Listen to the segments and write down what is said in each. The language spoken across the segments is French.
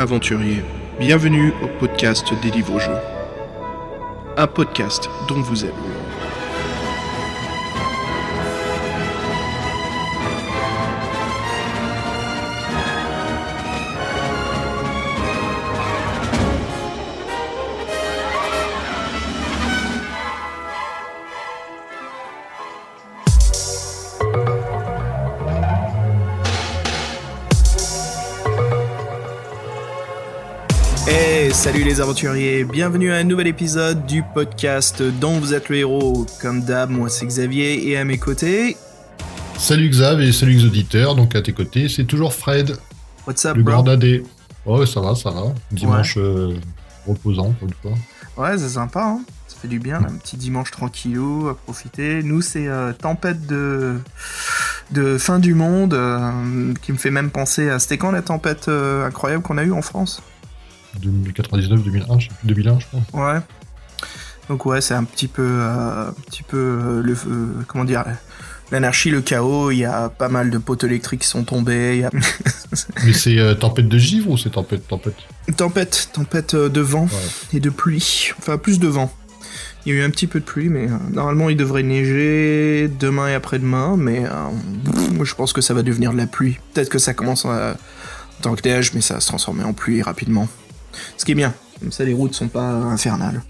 aventuriers, bienvenue au podcast des livres jeux. Un podcast dont vous êtes le héros. Salut les aventuriers, bienvenue à un nouvel épisode du podcast dont vous êtes le héros. Comme d'hab, moi c'est Xavier et à mes côtés... Salut Xav et salut les auditeurs, donc à tes côtés c'est toujours Fred. What's up, le bro? grand dadé. Oh ça va. Dimanche reposant pour une fois. Ouais, c'est sympa, hein. Ça fait du bien, là, un petit dimanche tranquillou, à profiter. Nous c'est tempête de fin du monde, qui me fait même penser à... C'était quand la tempête incroyable qu'on a eue en France? 2099, 2001, je sais plus, 2001 je crois. Ouais. Donc ouais, c'est un petit peu comment dire, l'anarchie, le chaos. Il y a pas mal de poteaux électriques qui sont tombés. Mais c'est tempête de givre ou c'est tempête? Tempête de vent et de pluie. Enfin, plus de vent. Il y a eu un petit peu de pluie, mais normalement il devrait neiger demain et après-demain. Mais moi je pense que ça va devenir de la pluie. Peut-être que ça commence en tant que neige, mais ça va se transformer en pluie rapidement. Ce qui est bien, comme ça les routes sont pas infernales.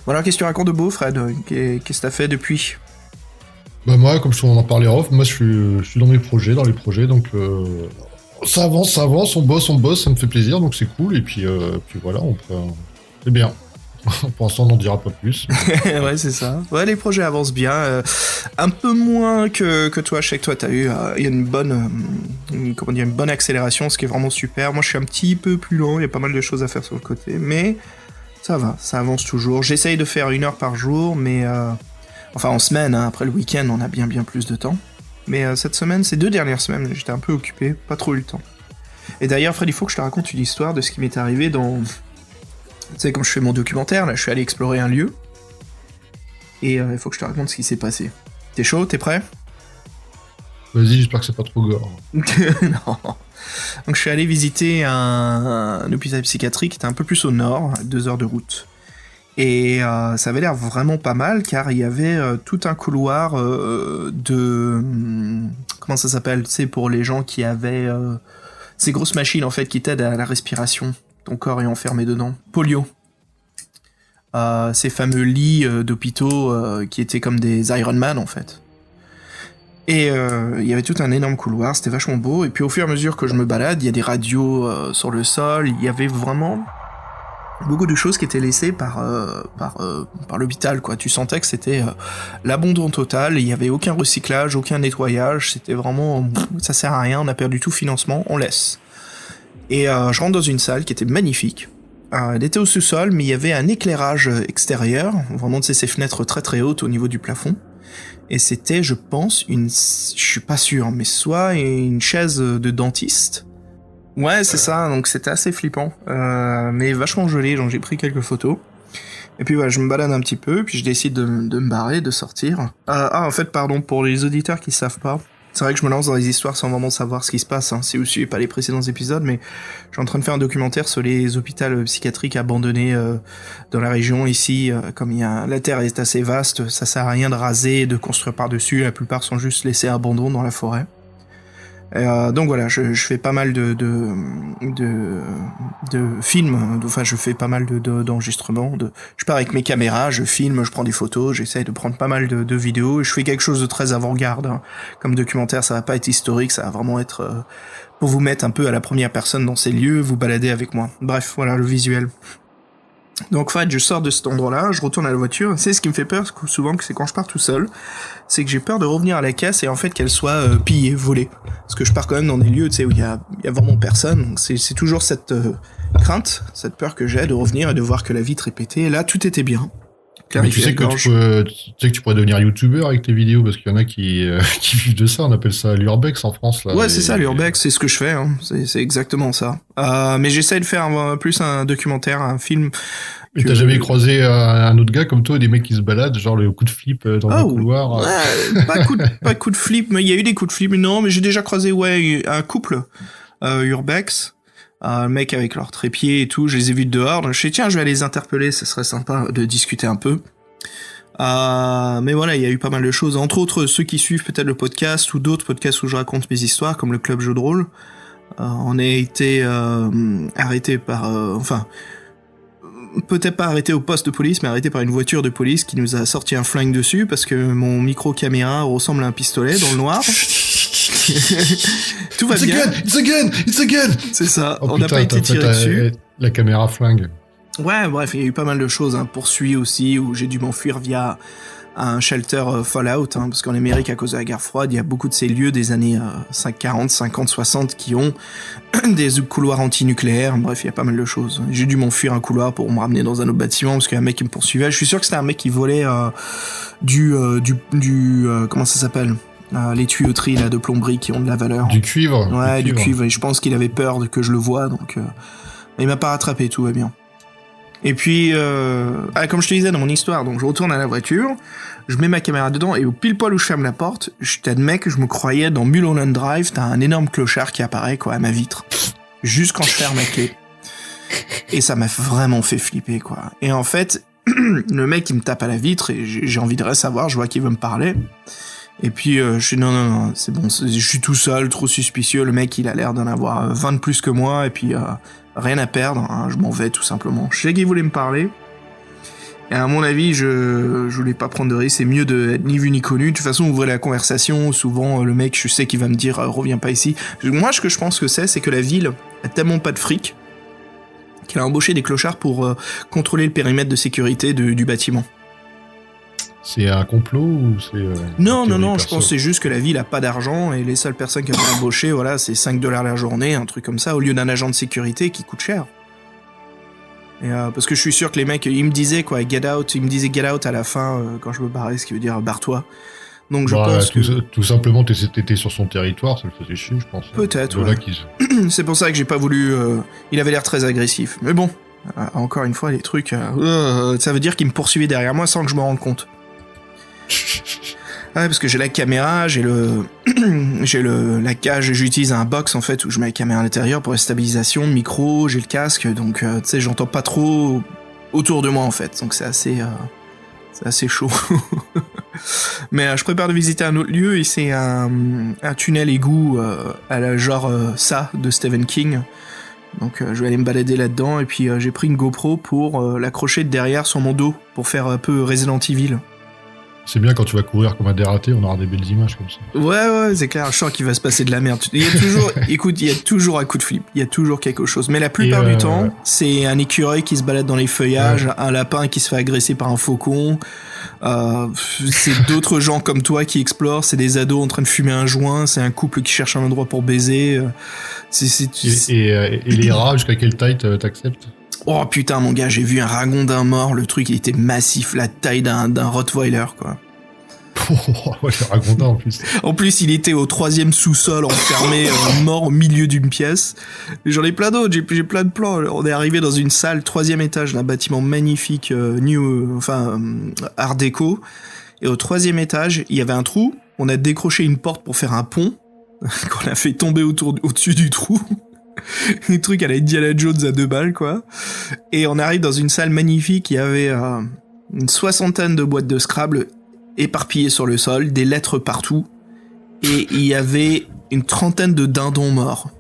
Bon alors qu'est-ce que tu racontes de beau, Fred? Qu'est-ce que t'as fait depuis? Bah moi, comme on en parlait off, moi je suis dans les projets, donc ça avance, on bosse, ça me fait plaisir, donc c'est cool, et puis voilà, c'est bien. Pour l'instant, on n'en dira pas plus. Ouais, c'est ça. Ouais, les projets avancent bien. Un peu moins que toi. Je sais que toi, t'as eu une bonne accélération, ce qui est vraiment super. Moi, je suis un petit peu plus lent. Il y a pas mal de choses à faire sur le côté, mais ça va, ça avance toujours. J'essaye de faire 1 heure par jour, mais enfin en semaine. Hein, après le week-end, on a bien plus de temps. Mais cette semaine, ces 2 dernières semaines, j'étais un peu occupé, pas trop eu le temps. Et d'ailleurs, Fred, il faut que je te raconte une histoire de ce qui m'est arrivé dans... Tu sais, comme je fais mon documentaire, là, je suis allé explorer un lieu. Et il faut que je te raconte ce qui s'est passé. T'es chaud? T'es prêt? Vas-y, j'espère que c'est pas trop gore. Non. Donc je suis allé visiter un hôpital psychiatrique qui était un peu plus au nord, à 2 heures de route. Et ça avait l'air vraiment pas mal, car il y avait tout un couloir de... Comment ça s'appelle? Tu sais, pour les gens qui avaient... ces grosses machines, en fait, qui t'aident à la respiration. Ton corps est enfermé dedans. Polio. Ces fameux lits d'hôpitaux qui étaient comme des Iron Man, en fait. Et il y avait tout un énorme couloir, c'était vachement beau. Et puis au fur et à mesure que je me balade, il y a des radios sur le sol. Il y avait vraiment beaucoup de choses qui étaient laissées par l'hôpital, quoi. Tu sentais que c'était l'abandon total. Il y avait aucun recyclage, aucun nettoyage. C'était vraiment... ça sert à rien, on a perdu tout financement, on laisse. Et je rentre dans une salle qui était magnifique. Elle était au sous-sol, mais il y avait un éclairage extérieur, vraiment de ces fenêtres très très hautes au niveau du plafond. Et c'était, je pense, je suis pas sûr, mais soit une chaise de dentiste. Ouais, c'est ça, donc c'était assez flippant, mais vachement joli, donc j'ai pris quelques photos. Et puis voilà, je me balade un petit peu, puis je décide de me barrer, de sortir. En fait, pardon, pour les auditeurs qui savent pas, c'est vrai que je me lance dans les histoires sans vraiment savoir ce qui se passe, hein, si vous suivez pas les précédents épisodes, mais je suis en train de faire un documentaire sur les hôpitaux psychiatriques abandonnés dans la région ici. Comme la terre est assez vaste, ça sert à rien de raser et de construire par-dessus, la plupart sont juste laissés à abandon dans la forêt. Donc voilà, je fais pas mal de films, enfin je fais pas mal d'enregistrements, je pars avec mes caméras, je filme, je prends des photos, j'essaye de prendre pas mal de vidéos, et je fais quelque chose de très avant-garde, hein. Comme documentaire, ça va pas être historique, ça va vraiment être pour vous mettre un peu à la première personne dans ces lieux, vous balader avec moi. Bref, voilà le visuel. Donc Fred, je sors de cet endroit-là, je retourne à la voiture. C'est ce qui me fait peur souvent, c'est quand je pars tout seul, c'est que j'ai peur de revenir à la caisse et en fait qu'elle soit pillée, volée. Parce que je pars quand même dans des lieux, tu sais, où il y a vraiment personne. Donc c'est toujours cette crainte, cette peur que j'ai de revenir et de voir que la vitre est pétée. Et là, tout était bien. Mais tu sais que tu pourrais devenir youtubeur avec tes vidéos, parce qu'il y en a qui vivent de ça, on appelle ça l'urbex en France. Là, ouais, c'est ça, l'urbex, c'est ce que je fais, hein. C'est exactement ça. Mais j'essaie de faire plus un documentaire, un film. Mais t'as jamais croisé un autre gars comme toi, des mecs qui se baladent, genre le coup de flip dans le couloir? Ouais, pas coup de flip, mais il y a eu des coups de flip, non, mais j'ai déjà croisé, un couple, urbex. Le mec avec leur trépied et tout, je les ai vus dehors. Donc je suis dit, tiens, je vais aller les interpeller, ça serait sympa de discuter un peu. Mais voilà, il y a eu pas mal de choses. Entre autres, ceux qui suivent peut-être le podcast ou d'autres podcasts où je raconte mes histoires, comme le Club Jeu de Rôle. On a été arrêté par... peut-être pas arrêté au poste de police, mais arrêté par une voiture de police qui nous a sorti un flingue dessus parce que mon micro-caméra ressemble à un pistolet dans le noir. Tout va bien. It's a gun. C'est ça, Oh, on n'a pas été tiré dessus. La caméra flingue. Ouais, bref, il y a eu pas mal de choses, poursuites aussi, où j'ai dû m'enfuir via un shelter Fallout, parce qu'en Amérique, à cause de la guerre froide, il y a beaucoup de ces lieux des années 40, 50, 60 qui ont des couloirs antinucléaires, bref, il y a pas mal de choses. J'ai dû m'enfuir un couloir pour me ramener dans un autre bâtiment, parce qu'il y a un mec qui me poursuivait. Je suis sûr que c'était un mec qui volait comment ça s'appelle, les tuyauteries là, de plomberie qui ont de la valeur. Du cuivre. Ouais, du cuivre, et je pense qu'il avait peur que je le voie, donc il m'a pas rattrapé, tout va bien. Et puis, comme je te disais dans mon histoire, donc je retourne à la voiture, je mets ma caméra dedans, et au pile poil où je ferme la porte, je t'admets que je me croyais dans Mulholland Drive, t'as un énorme clochard qui apparaît, quoi, à ma vitre. Juste quand je ferme ma clé. Et ça m'a vraiment fait flipper, quoi. Et en fait, le mec, il me tape à la vitre, et j'ai envie de rien savoir, je vois qu'il veut me parler. Et puis, je suis non, c'est bon, je suis tout seul, trop suspicieux, le mec, il a l'air d'en avoir 20 de plus que moi, et puis... rien à perdre, je m'en vais tout simplement. Je sais qu'il voulait me parler, et à mon avis, je voulais pas prendre de risque, c'est mieux d'être ni vu ni connu. De toute façon, ouvrir la conversation, souvent le mec, je sais qu'il va me dire reviens pas ici. Moi, ce que je pense que c'est que la ville a tellement pas de fric qu'elle a embauché des clochards pour contrôler le périmètre de sécurité du bâtiment. C'est un complot ou c'est... Non, je pense que c'est juste que la ville a pas d'argent et les seules personnes qui ont été embauchées, voilà, c'est 5$ la journée, un truc comme ça, au lieu d'un agent de sécurité qui coûte cher. Et parce que je suis sûr que les mecs, ils me disaient quoi, get out, ils me disaient get out à la fin quand je me barrais, ce qui veut dire barre-toi. Donc je pense que... Tout simplement, t'étais sur son territoire, ça le faisait chier, je pense. Peut-être, ouais. C'est pour ça que j'ai pas voulu... Il avait l'air très agressif. Mais bon, encore une fois, les trucs... ça veut dire qu'il me poursuivait derrière moi sans que je me rende compte. Ouais, parce que j'ai la caméra, j'ai la cage, j'utilise un box en fait où je mets la caméra à l'intérieur pour la stabilisation, micro, j'ai le casque, donc tu sais, j'entends pas trop autour de moi en fait, donc c'est assez chaud. Mais je prépare de visiter un autre lieu et c'est un tunnel égout à la genre ça de Stephen King. Donc je vais aller me balader là-dedans et puis j'ai pris une GoPro pour l'accrocher de derrière sur mon dos pour faire un peu Resident Evil. C'est bien quand tu vas courir comme un dératé, on aura des belles images comme ça. Ouais, c'est clair, je sens qu'il va se passer de la merde. Il y a toujours, écoute, il y a toujours un coup de flip, il y a toujours quelque chose. Mais la plupart du temps, c'est un écureuil qui se balade dans les feuillages, un lapin qui se fait agresser par un faucon, c'est d'autres gens comme toi qui explorent, c'est des ados en train de fumer un joint, c'est un couple qui cherche un endroit pour baiser. Et les rats, jusqu'à quelle taille t'acceptes ? Oh putain mon gars, j'ai vu un ragondin mort, le truc il était massif, la taille d'un Rottweiler quoi. Ouais, le ragondin en plus. En plus il était au 3e sous-sol, enfermé, mort au milieu d'une pièce. Et j'en ai plein d'autres, j'ai plein de plans. On est arrivé dans une salle, 3e étage d'un bâtiment magnifique, art déco. Et au 3e étage, il y avait un trou, on a décroché une porte pour faire un pont, qu'on a fait tomber au-dessus du trou. Les trucs à la Indiana Jones à 2 balles, quoi. Et on arrive dans une salle magnifique, il y avait une 60aine de boîtes de Scrabble éparpillées sur le sol, des lettres partout, et il y avait une 30aine de dindons morts.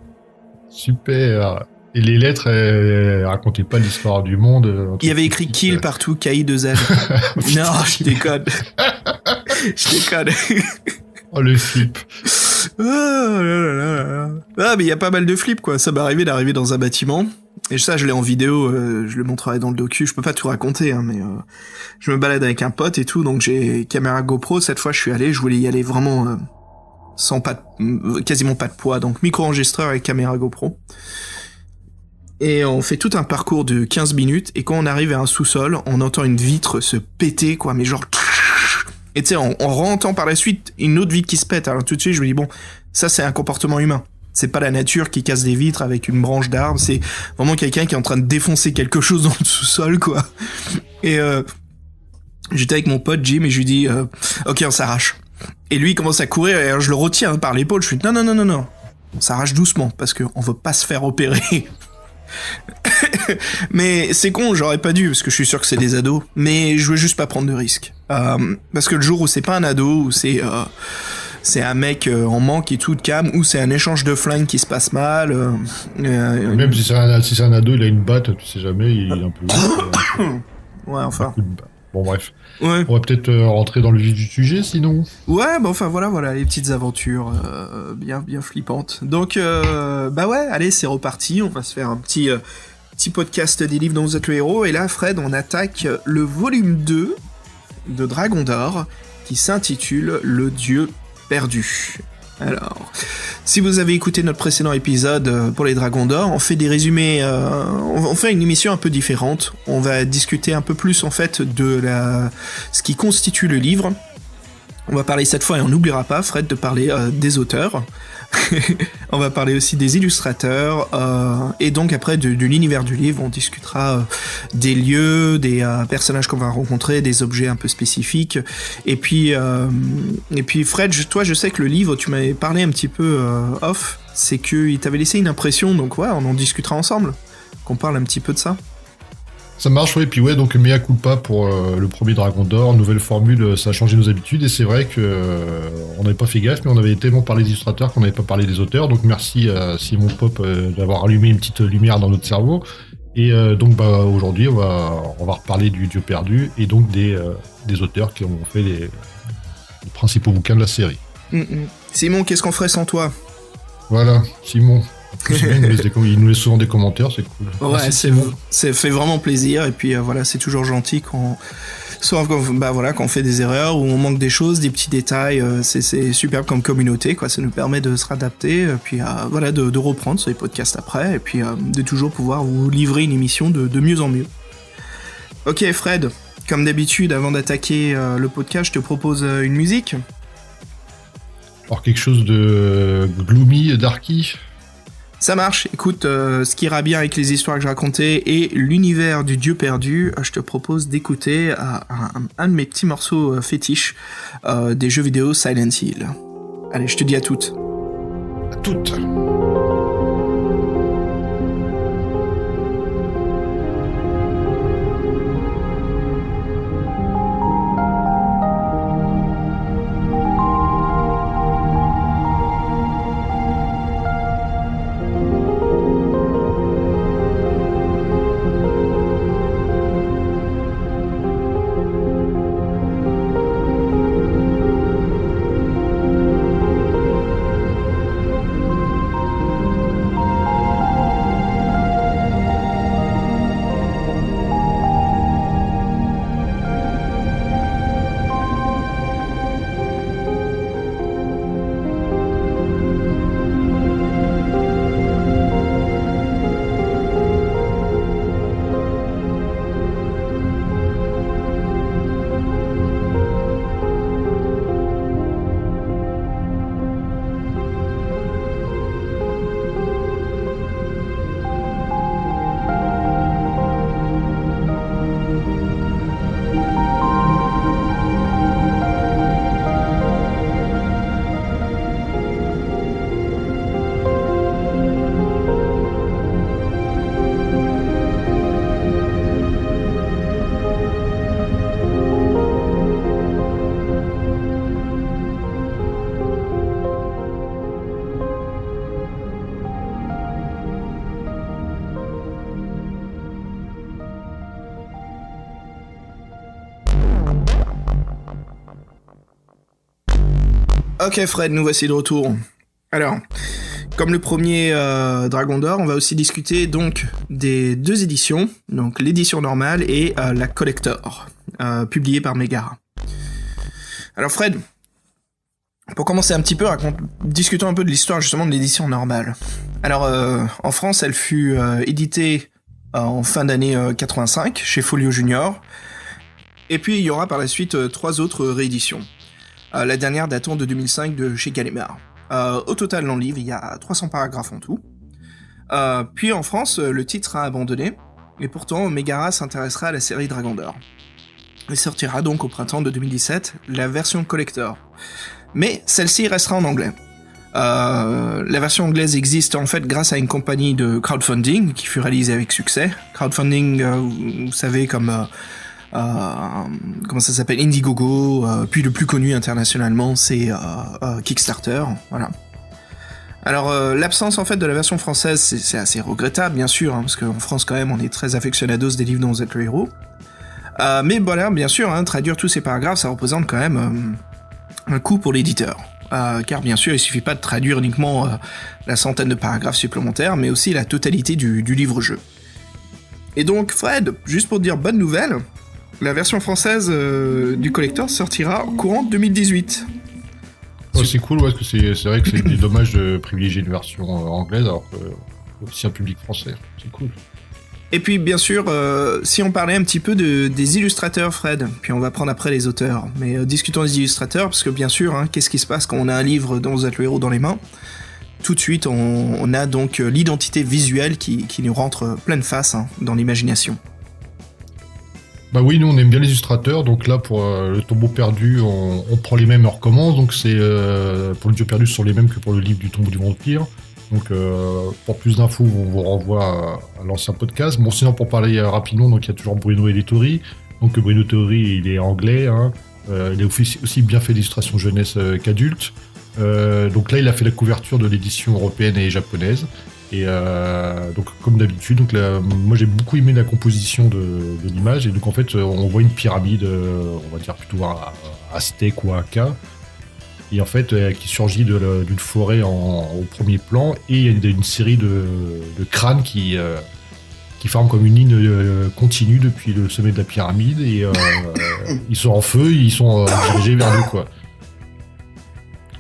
Super. Et les lettres, elles racontaient pas l'histoire du monde. Il y avait écrit kill partout, KI2L. Non, je déconne. Oh, le flip. Ah, mais il y a pas mal de flips, quoi. Ça m'est arrivé d'arriver dans un bâtiment. Et ça, je l'ai en vidéo, je le montrerai dans le docu. Je peux pas tout raconter, mais je me balade avec un pote et tout. Donc j'ai caméra GoPro. Cette fois, je suis allé. Je voulais y aller vraiment quasiment pas de poids. Donc micro-enregistreur et caméra GoPro. Et on fait tout un parcours de 15 minutes. Et quand on arrive à un sous-sol, on entend une vitre se péter, quoi. Mais genre... Et tu sais, on re-entend par la suite une autre vitre qui se pète. Alors tout de suite, je me dis, bon, ça c'est un comportement humain. C'est pas la nature qui casse des vitres avec une branche d'arbre, c'est vraiment quelqu'un qui est en train de défoncer quelque chose dans le sous-sol, quoi. Et j'étais avec mon pote Jim et je lui dis, ok, on s'arrache. Et lui, il commence à courir et je le retiens par l'épaule. Je suis non, on s'arrache doucement parce qu'on veut pas se faire opérer. Mais c'est con, j'aurais pas dû, parce que je suis sûr que c'est des ados, mais je veux juste pas prendre de risques. Parce que le jour où c'est pas un ado, où c'est un mec en manque et tout de cam, ou c'est un échange de flingues qui se passe mal. Même si c'est un ado, il a une batte, tu sais jamais, il est un peu... Ouais, enfin... Bon, bref. Ouais. On va peut-être rentrer dans le vif du sujet, sinon. Ouais, bah enfin voilà, les petites aventures bien flippantes. Donc, bah ouais, allez, c'est reparti, on va se faire un petit podcast des livres dont vous êtes le héros, et là, Fred, on attaque le volume 2 de Dragon d'Or, qui s'intitule Le Dieu perdu. Alors, si vous avez écouté notre précédent épisode pour les Dragons d'Or, on fait des résumés, on fait une émission un peu différente. On va discuter un peu plus en fait de ce qui constitue le livre. On va parler cette fois, et on n'oubliera pas, Fred, de parler des auteurs. On va parler aussi des illustrateurs, et donc après de l'univers du livre, on discutera des lieux, des personnages qu'on va rencontrer, des objets un peu spécifiques. Et puis Fred, toi, je sais que le livre, tu m'avais parlé un petit peu off, c'est qu'il t'avait laissé une impression, donc ouais, on en discutera ensemble, qu'on parle un petit peu de ça. Ça marche, oui, puis ouais, donc mea culpa pour le premier Dragon d'Or, nouvelle formule, ça a changé nos habitudes, et c'est vrai que on n'avait pas fait gaffe, mais on avait tellement parlé des illustrateurs qu'on n'avait pas parlé des auteurs, donc merci à Simon Pop d'avoir allumé une petite lumière dans notre cerveau, et donc bah aujourd'hui on va reparler du Dieu perdu, et donc des auteurs qui ont fait les principaux bouquins de la série. Simon, qu'est-ce qu'on ferait sans toi ? Voilà, Simon. Il nous laisse souvent des commentaires, c'est cool. Ouais, ça fait vraiment plaisir, et puis voilà, c'est toujours gentil quand on fait des erreurs ou on manque des choses, des petits détails, c'est superbe comme communauté, quoi. Ça nous permet de se réadapter, puis voilà, de reprendre sur les podcasts après, et puis de toujours pouvoir vous livrer une émission de mieux en mieux. Ok Fred, comme d'habitude, avant d'attaquer le podcast, je te propose une musique. Alors quelque chose de gloomy, darky. Ça marche, écoute, ce qui ira bien avec les histoires que je racontais et l'univers du Dieu perdu, je te propose d'écouter un de mes petits morceaux fétiches des jeux vidéo Silent Hill. Allez, je te dis à toutes. À toutes. Ok Fred, nous voici de retour. Alors, comme le premier Dragon d'Or, on va aussi discuter donc des deux éditions, donc l'édition normale et la collector, publiée par Megara. Alors Fred, pour commencer un petit peu, discutons un peu de l'histoire justement de l'édition normale. Alors en France, elle fut éditée en fin d'année 85 chez Folio Junior, et puis il y aura par la suite 3 autres rééditions. La dernière datant de 2005 de chez Gallimard. Au total, dans le livre, il y a 300 paragraphes en tout. Puis en France, le titre a abandonné, et pourtant Megara s'intéressera à la série Dragon d'Or. Elle sortira donc au printemps de 2017 la version collector. Mais celle-ci restera en anglais. La version anglaise existe en fait grâce à une compagnie de crowdfunding qui fut réalisée avec succès. Crowdfunding, vous savez, comme comment ça s'appelle, Indiegogo, puis le plus connu internationalement, c'est Kickstarter, voilà. Alors l'absence en fait de la version française, c'est assez regrettable bien sûr, hein, parce qu'en France quand même on est très aficionados des livres dont vous êtes le héros. Mais voilà, bien sûr, hein, traduire tous ces paragraphes, ça représente quand même un coût pour l'éditeur. Car bien sûr, il suffit pas de traduire uniquement la centaine de paragraphes supplémentaires, mais aussi la totalité du livre-jeu. Et donc, Fred, juste pour te dire bonne nouvelle, la version française du collector sortira courant 2018. Oh, c'est cool, ouais, parce que c'est vrai que c'est dommage de privilégier une version anglaise alors que aussi un public français. C'est cool. Et puis bien sûr, si on parlait un petit peu des illustrateurs, Fred, puis on va prendre après les auteurs, mais discutons des illustrateurs, parce que bien sûr, hein, qu'est-ce qui se passe quand on a un livre dont vous êtes le héros dans les mains? Tout de suite, on a donc l'identité visuelle qui nous rentre pleine face hein, dans l'imagination. Bah oui, nous on aime bien les illustrateurs, donc là pour le tombeau perdu, on prend les mêmes et on recommence, donc c'est pour le dieu perdu, ce sont les mêmes que pour le livre du tombeau du vampire. Donc pour plus d'infos, on vous renvoie à l'ancien podcast. Bon, sinon pour parler rapidement, donc il y a toujours Bruno Ettori. Donc Bruno Ettori, il est anglais, hein. Il a aussi bien fait d'illustration jeunesse qu'adulte. Donc là, il a fait la couverture de l'édition européenne et japonaise. Et donc comme d'habitude, donc moi j'ai beaucoup aimé la composition de l'image. Et donc en fait, on voit une pyramide, on va dire plutôt aztèque ou inca. Et en fait, qui surgit d'une forêt au premier plan, et il y a une série de crânes qui forment comme une ligne continue depuis le sommet de la pyramide, et ils sont en feu, ils sont dirigés vers nous, quoi.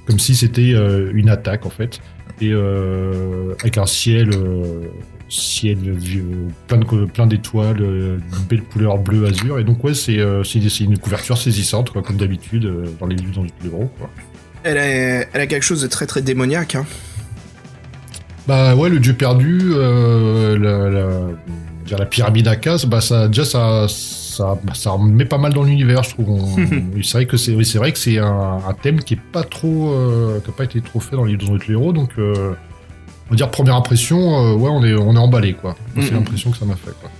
Comme si c'était une attaque, en fait. Et avec un ciel plein d'étoiles, une belle couleur bleu azur, et donc ouais, c'est une couverture saisissante, quoi, comme d'habitude dans les livres dans le héros, quoi. Elle a quelque chose de très très démoniaque. Hein. Bah ouais, le dieu perdu, la pyramide à casse, bah ça remet pas mal dans l'univers, je trouve. C'est vrai que c'est un thème qui est pas trop, qui a pas été trop fait dans les livres dont le héros, donc on va dire première impression, ouais, on est emballé, quoi. C'est l'impression que ça m'a fait, quoi.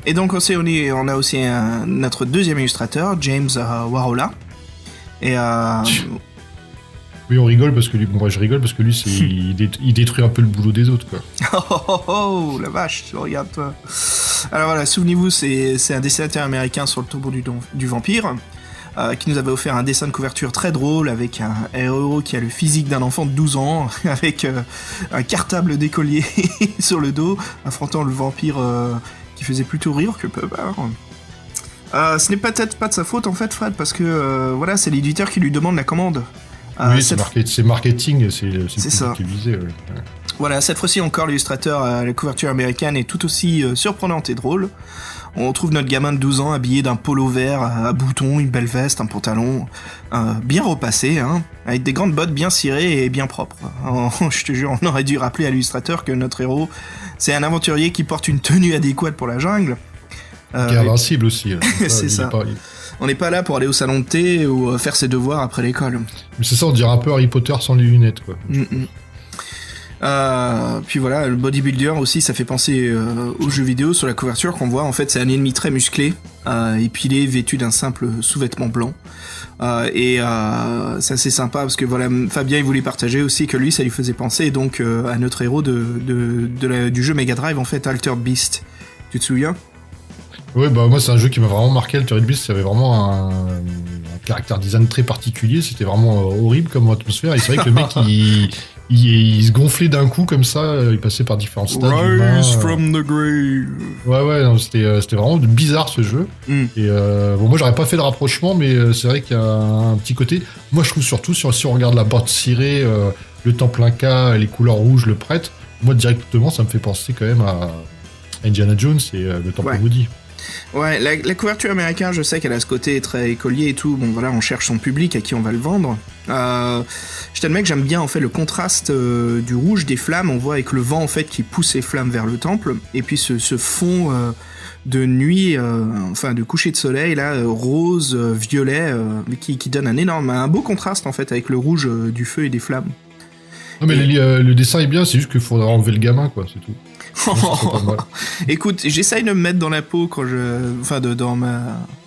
Et donc aussi, on a aussi notre deuxième illustrateur, James Warola. Et oui, on rigole parce que lui, je rigole parce que lui, il détruit un peu le boulot des autres, quoi. Oh, la vache, regarde-toi. Alors voilà, souvenez-vous, c'est un dessinateur américain sur le tombeau du vampire, qui nous avait offert un dessin de couverture très drôle avec un héros qui a le physique d'un enfant de 12 ans, avec un cartable d'écolier sur le dos, affrontant le vampire qui faisait plutôt rire que peur. Ce n'est peut-être pas de sa faute en fait, Fred, parce que voilà, c'est l'éditeur qui lui demande la commande. Oui, c'est marketing, c'est ça. utilisé. Ouais. Voilà, cette fois-ci encore, l'illustrateur à la couverture américaine est tout aussi surprenante et drôle. On trouve notre gamin de 12 ans habillé d'un polo vert à boutons, une belle veste, un pantalon bien repassé, hein, avec des grandes bottes bien cirées et bien propres. Je te jure, on aurait dû rappeler à l'illustrateur que notre héros, c'est un aventurier qui porte une tenue adéquate pour la jungle. Qui est invincible aussi. C'est ça. On n'est pas là pour aller au salon de thé ou faire ses devoirs après l'école. Mais c'est ça, on dirait un peu Harry Potter sans les lunettes, quoi. Puis voilà, le bodybuilder aussi, ça fait penser aux jeux vidéo. Sur la couverture qu'on voit, en fait, c'est un ennemi très musclé, épilé, vêtu d'un simple sous-vêtement blanc. C'est assez sympa parce que voilà, Fabien il voulait partager aussi que lui, ça lui faisait penser donc à notre héros du jeu Mega Drive, en fait, Altered Beast. Tu te souviens ? Ouais, bah moi c'est un jeu qui m'a vraiment marqué. Altered Beast, ça avait vraiment un caractère design très particulier. C'était vraiment horrible comme atmosphère. Et c'est vrai que le mec il se gonflait d'un coup comme ça. Il passait par différents stades. Rise from the grave. Ouais, non, c'était vraiment bizarre ce jeu. Et moi j'aurais pas fait le rapprochement, mais c'est vrai qu'il y a un petit côté. Moi je trouve surtout si on regarde la boîte cirée, le temple Inca, les couleurs rouges, le prêtre. Moi directement ça me fait penser quand même à Indiana Jones et le temple maudit. Ouais, la couverture américaine, je sais qu'elle a ce côté très écolier et tout. Bon, voilà, on cherche son public à qui on va le vendre. Je t'admets que j'aime bien en fait le contraste du rouge des flammes. On voit avec le vent en fait qui pousse les flammes vers le temple, et puis ce fond de nuit, de coucher de soleil là, rose, violet, qui donne un beau contraste en fait avec le rouge du feu et des flammes. Non, mais le dessin est bien, c'est juste qu'il faudra enlever le gamin, quoi, c'est tout. Écoute, j'essaye de me mettre dans la peau quand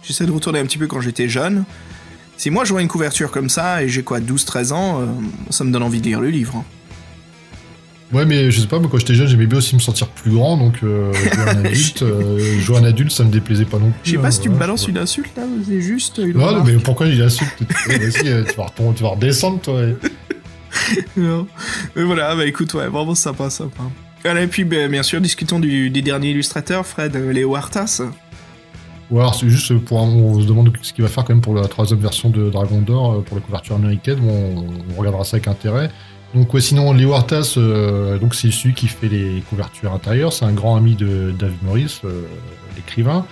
j'essaie de retourner un petit peu quand j'étais jeune. Si moi je vois une couverture comme ça et j'ai 12-13 ans, ça me donne envie de lire le livre. Hein. Ouais, mais je sais pas, moi quand j'étais jeune, j'aimais bien aussi me sentir plus grand, donc jouer un adulte, ça me déplaisait pas non plus. Je sais pas si tu me balances une insulte là, c'est juste une non, remarque. mais pourquoi il insulte? Vas-y, tu vas redescendre, toi. Non. Mais voilà, bah écoute, ouais, vraiment sympa. Et puis, bien sûr, discutons du dernier illustrateur, Fred, Léo Artas. Ou alors, c'est juste on se demande ce qu'il va faire quand même pour la 3e version de Dragon d'Or, pour la couverture américaine, on regardera ça avec intérêt. Donc ouais, sinon Léo Artas, donc c'est celui qui fait les couvertures intérieures, c'est un grand ami de Dave Morris, l'écrivain.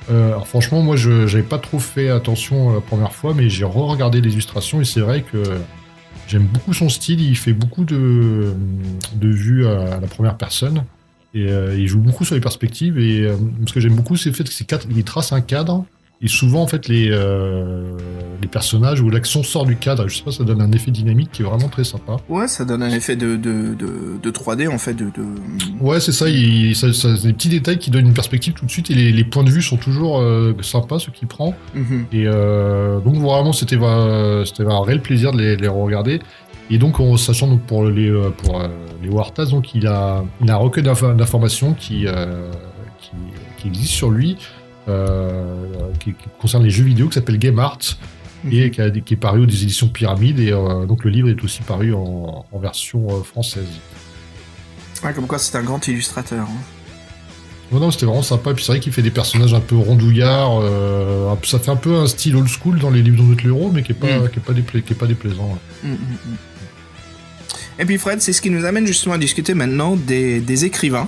Alors franchement, moi j'avais pas trop fait attention la première fois, mais j'ai re-regardé les illustrations et c'est vrai que j'aime beaucoup son style, il fait beaucoup de vues à la première personne et il joue beaucoup sur les perspectives et ce que j'aime beaucoup c'est le fait qu'il trace un cadre. Et souvent, en fait, les personnages où l'action sort du cadre, je sais pas, ça donne un effet dynamique qui est vraiment très sympa. Ouais, ça donne un effet de 3D, en fait. Ouais, c'est ça, ça des petits détails qui donnent une perspective tout de suite, et les points de vue sont toujours sympas, ceux qu'il prend. Mm-hmm. Et donc, vraiment, c'était un réel plaisir de les regarder. Et donc, sachant donc, pour les Wartas, donc, il a un recueil d'informations qui existe sur lui. Qui concerne les jeux vidéo, qui s'appelle Game Art, et qui est paru aux éditions Pyramide, et donc le livre est aussi paru en version française. Ouais, comme quoi c'est un grand illustrateur. Hein. Non, c'était vraiment sympa, et puis c'est vrai qu'il fait des personnages un peu rondouillards, ça fait un peu un style old school dans les livres de notre héros, mais qui est pas déplaisant. Ouais. Et puis Fred, c'est ce qui nous amène justement à discuter maintenant des écrivains.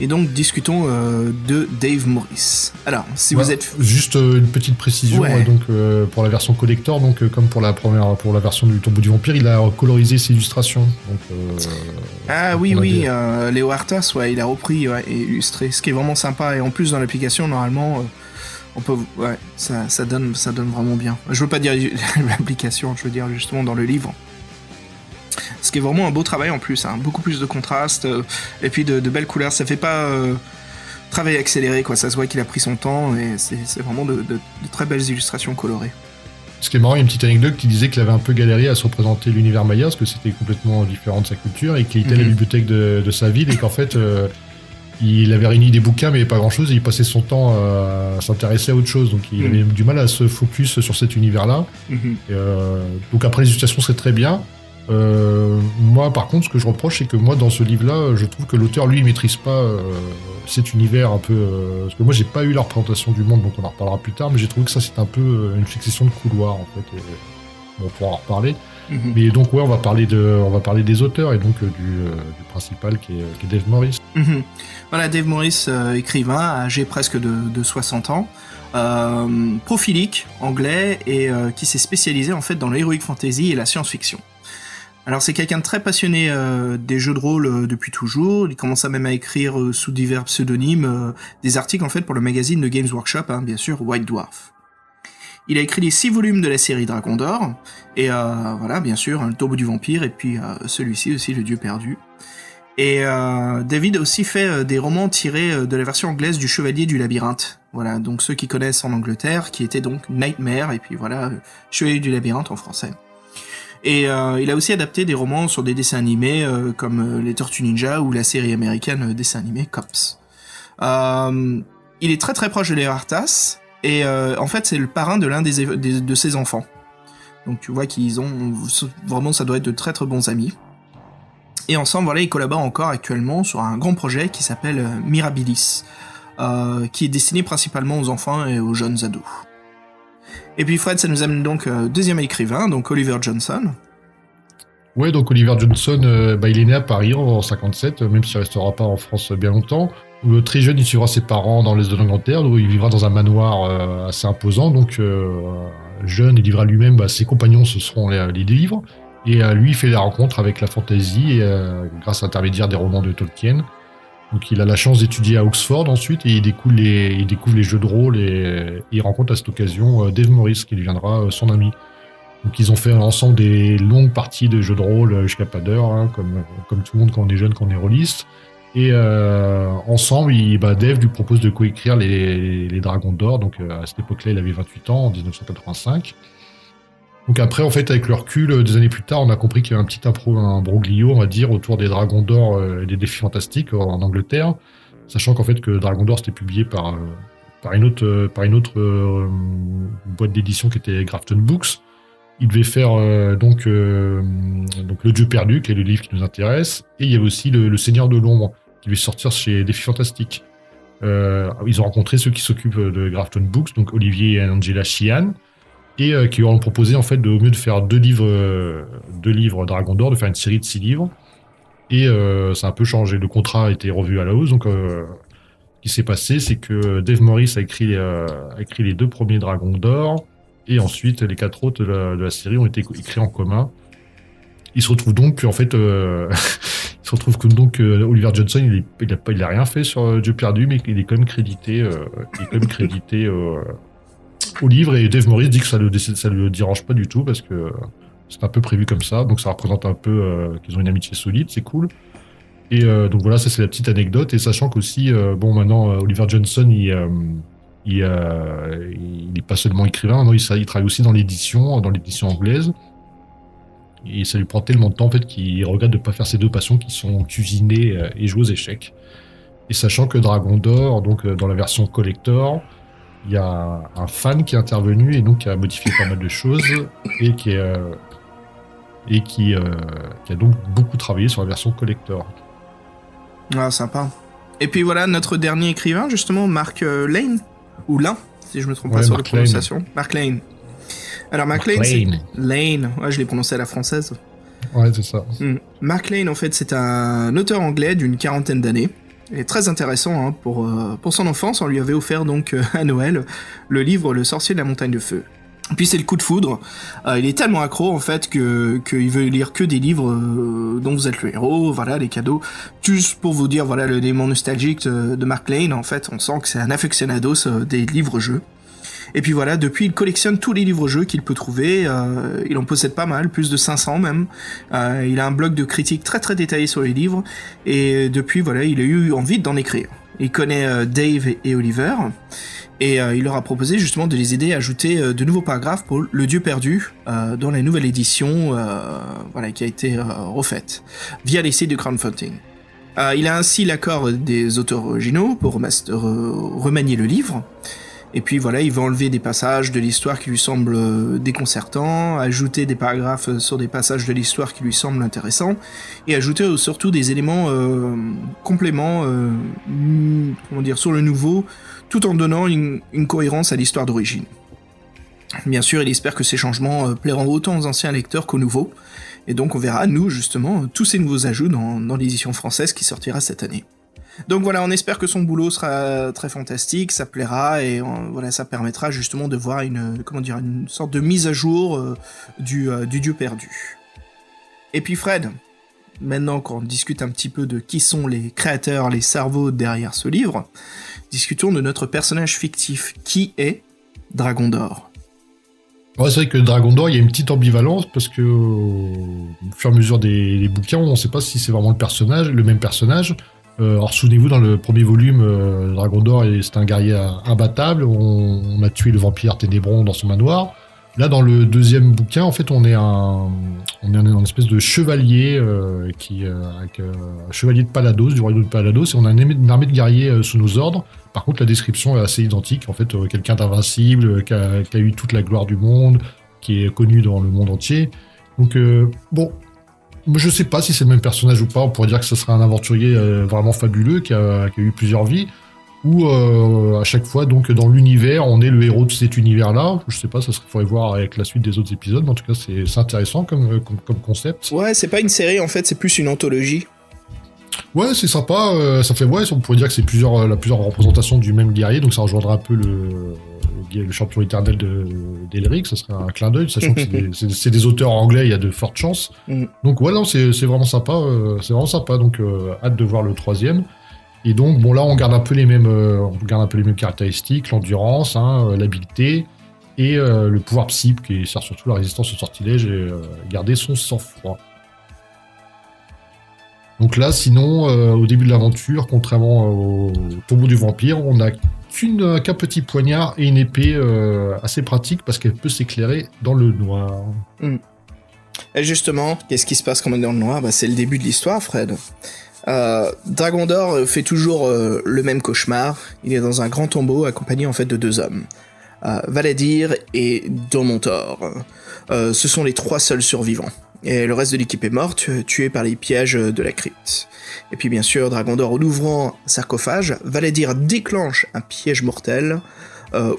Et donc, discutons de Dave Morris. Alors, si vous êtes... Juste une petite précision, ouais. Donc, pour la version collector, donc, comme pour la version du Tombeau du Vampire, il a colorisé ses illustrations. Donc, oui, Léo Artas, ouais, il a repris et illustré, ce qui est vraiment sympa. Et en plus, dans l'application, normalement, on peut... Ouais, ça donne vraiment bien. Je veux pas dire l'application, je veux dire justement dans le livre. Ce qui est vraiment un beau travail en plus, hein. Beaucoup plus de contraste, et puis de belles couleurs, ça fait pas travail accéléré, quoi. Ça se voit qu'il a pris son temps, et c'est vraiment de très belles illustrations colorées. Ce qui est marrant, il y a une petite anecdote qui disait qu'il avait un peu galéré à se représenter l'univers maya, parce que c'était complètement différent de sa culture, et qu'il était à la bibliothèque de sa ville, et qu'en fait, il avait réuni des bouquins, mais pas grand-chose, et il passait son temps à s'intéresser à autre chose, donc il avait du mal à se focus sur cet univers-là. Donc après, les illustrations seraient très bien. Moi, par contre, ce que je reproche, c'est que moi, dans ce livre-là, je trouve que l'auteur, lui, il maîtrise pas cet univers un peu... parce que moi, j'ai pas eu la représentation du monde, donc on en reparlera plus tard, mais j'ai trouvé que ça, c'est un peu une succession de couloirs, en fait. Et, on pourra en reparler. Mais donc, ouais, on va parler des auteurs, et donc du principal, qui est Dave Morris. Voilà, Dave Morris, écrivain, âgé presque de 60 ans. Prophilique, anglais, et qui s'est spécialisé, en fait, dans l'heroic fantasy et la science-fiction. Alors c'est quelqu'un de très passionné des jeux de rôle depuis toujours. Il commença même à écrire sous divers pseudonymes des articles en fait pour le magazine de Games Workshop, hein, bien sûr, White Dwarf. Il a écrit les 6 volumes de la série Dragon d'Or, et voilà, bien sûr, le Tombeau du Vampire, et puis celui-ci aussi, Le Dieu perdu. Et David a aussi fait des romans tirés de la version anglaise du Chevalier du Labyrinthe. Voilà, donc ceux qui connaissent en Angleterre, qui était donc Nightmare, et puis voilà, Chevalier du Labyrinthe en français. Et il a aussi adapté des romans sur des dessins animés comme les Tortues Ninja ou la série américaine dessin animé Cops. Il est très très proche de Léo Artas et en fait c'est le parrain de l'un de ses enfants. Donc tu vois qu'ils ont vraiment, ça doit être de très très bons amis. Et ensemble, voilà, ils collaborent encore actuellement sur un grand projet qui s'appelle Mirabilis, qui est destiné principalement aux enfants et aux jeunes ados. Et puis Fred, ça nous amène donc deuxième écrivain, donc Oliver Johnson. Ouais, donc Oliver Johnson, il est né à Paris en 57, même s'il ne restera pas en France bien longtemps. Très jeune, il suivra ses parents dans l'Est de l'Angleterre, où il vivra dans un manoir assez imposant. Donc jeune, il livrera lui-même, ses compagnons, ce seront les livres. Et lui, il fait la rencontre avec la fantasy, grâce à l'intermédiaire des romans de Tolkien. Donc il a la chance d'étudier à Oxford ensuite, et il découvre les jeux de rôle, et il rencontre à cette occasion Dave Morris, qui deviendra son ami. Donc ils ont fait ensemble des longues parties de jeux de rôle jusqu'à pas d'heure, hein, comme tout le monde quand on est jeune, quand on est rôliste. Et ensemble, Dave lui propose de coécrire les Dragons d'Or. Donc à cette époque-là, il avait 28 ans, en 1985. Donc après, en fait, avec le recul, des années plus tard, on a compris qu'il y avait un petit imbroglio, on va dire, autour des Dragons d'Or et des Défis Fantastiques en Angleterre, sachant qu'en fait que Dragon d'Or c'était publié par une autre boîte d'édition qui était Grafton Books. Il devait faire donc Le Dieu perdu, qui est le livre qui nous intéresse, et il y avait aussi le Seigneur de l'ombre, qui devait sortir chez Défis Fantastiques. Ils ont rencontré ceux qui s'occupent de Grafton Books, donc Olivier et Angela Sheehan, et qui leur ont proposé en fait au mieux de faire deux livres Dragon d'Or, de faire une série de 6 livres. Et ça a un peu changé. Le contrat a été revu à la hausse. Donc, ce qui s'est passé, c'est que Dave Morris a écrit les 2 premiers Dragons d'Or, et ensuite les 4 autres de la série ont été écrits en commun. Il se retrouve donc en fait, Oliver Johnson, il a rien fait sur Dieu perdu, mais il est quand même crédité, au livre, et Dave Morris dit que ça le dérange pas du tout parce que c'est un peu prévu comme ça, donc ça représente un peu qu'ils ont une amitié solide, c'est cool. Et donc voilà, ça c'est la petite anecdote, et sachant qu'aussi, maintenant Oliver Johnson, il est pas seulement écrivain, non, il travaille aussi dans l'édition anglaise. Et ça lui prend tellement de temps en fait qu'il regrette de ne pas faire ses 2 passions qui sont cuisiner et jouer aux échecs. Et sachant que Dragon d'Or, donc dans la version collector, il y a un fan qui est intervenu et donc qui a modifié pas mal de choses et qui a donc beaucoup travaillé sur la version collector. Ah, sympa. Et puis voilà, notre dernier écrivain, justement, Mark Lane, ou Lane, si je me trompe pas sur la prononciation. Mark Lane. Alors Mark Lane, Lane, ouais, je l'ai prononcé à la française. Ouais, c'est ça. Mark Lane, en fait, c'est un auteur anglais d'une 40aine d'années. Et très intéressant, hein, pour son enfance, on lui avait offert donc à Noël le livre Le Sorcier de la Montagne de Feu. Puis c'est le coup de foudre. Il est tellement accro en fait qu'il veut lire que des livres dont vous êtes le héros, voilà, les cadeaux. Juste pour vous dire, voilà, le élément nostalgique de Mark Lane, en fait, on sent que c'est un aficionados des livres-jeux. Et puis voilà, depuis il collectionne tous les livres-jeux qu'il peut trouver, il en possède pas mal, plus de 500 même. Il a un blog de critiques très très détaillé sur les livres, et depuis voilà, il a eu envie d'en écrire. Il connaît Dave et Oliver, et il leur a proposé justement de les aider à ajouter de nouveaux paragraphes pour Le Dieu perdu dans la nouvelle édition qui a été refaite via les sites de crowdfunding. Il a ainsi l'accord des auteurs originaux pour remanier le livre. Et puis voilà, il va enlever des passages de l'histoire qui lui semblent déconcertants, ajouter des paragraphes sur des passages de l'histoire qui lui semblent intéressants, et ajouter surtout des éléments compléments, sur le nouveau, tout en donnant une cohérence à l'histoire d'origine. Bien sûr, il espère que ces changements plairont autant aux anciens lecteurs qu'aux nouveaux, et donc on verra, nous, justement, tous ces nouveaux ajouts dans l'édition française qui sortira cette année. Donc voilà, on espère que son boulot sera très fantastique, ça plaira, et ça permettra justement de voir une sorte de mise à jour du Dieu perdu. Et puis Fred, maintenant qu'on discute un petit peu de qui sont les créateurs, les cerveaux derrière ce livre, discutons de notre personnage fictif. Qui est Dragon d'Or ? Ouais, c'est vrai que Dragon d'Or, il y a une petite ambivalence parce que au fur et à mesure des bouquins, on ne sait pas si c'est vraiment le même personnage. Alors souvenez-vous, dans le premier volume, Dragon d'Or, c'est un guerrier imbattable, on a tué le vampire Ténébron dans son manoir. Là, dans le deuxième bouquin, en fait, on est un espèce de chevalier avec un chevalier de Palados, du royaume de Palados, et on a une armée de guerriers sous nos ordres. Par contre, la description est assez identique. En fait, quelqu'un d'invincible, qui a eu toute la gloire du monde, qui est connu dans le monde entier. Donc, je sais pas si c'est le même personnage ou pas. On pourrait dire que ce serait un aventurier vraiment fabuleux qui a eu plusieurs vies, ou à chaque fois, donc dans l'univers, on est le héros de cet univers-là. Je sais pas, ça faudrait voir avec la suite des autres épisodes, mais en tout cas, c'est intéressant comme concept. Ouais, c'est pas une série en fait, c'est plus une anthologie. Ouais, c'est sympa. Ça fait on pourrait dire que c'est plusieurs représentations du même guerrier, donc ça rejoindra un peu le champion éternel d'Elric, ça serait un clin d'œil, sachant que c'est des auteurs anglais, il y a de fortes chances. Donc ouais, non, c'est vraiment sympa, donc hâte de voir le troisième. Et donc bon, là on garde un peu les mêmes caractéristiques, l'endurance, l'habileté, et le pouvoir psy qui sert surtout la résistance au sortilège et garder son sang-froid. Donc là, sinon, au début de l'aventure, contrairement au tombeau du vampire, on n'a qu'un petit poignard et une épée assez pratique parce qu'elle peut s'éclairer dans le noir. Et justement, qu'est-ce qui se passe quand on est dans le noir ? C'est le début de l'histoire, Fred. Dragondor fait toujours le même cauchemar. Il est dans un grand tombeau accompagné en fait de 2 hommes. Valadir et Domontor. Ce sont les 3 seuls survivants. Et le reste de l'équipe est morte, tuée par les pièges de la crypte. Et puis bien sûr, Dragondor, en ouvrant un sarcophage, Valadir déclenche un piège mortel,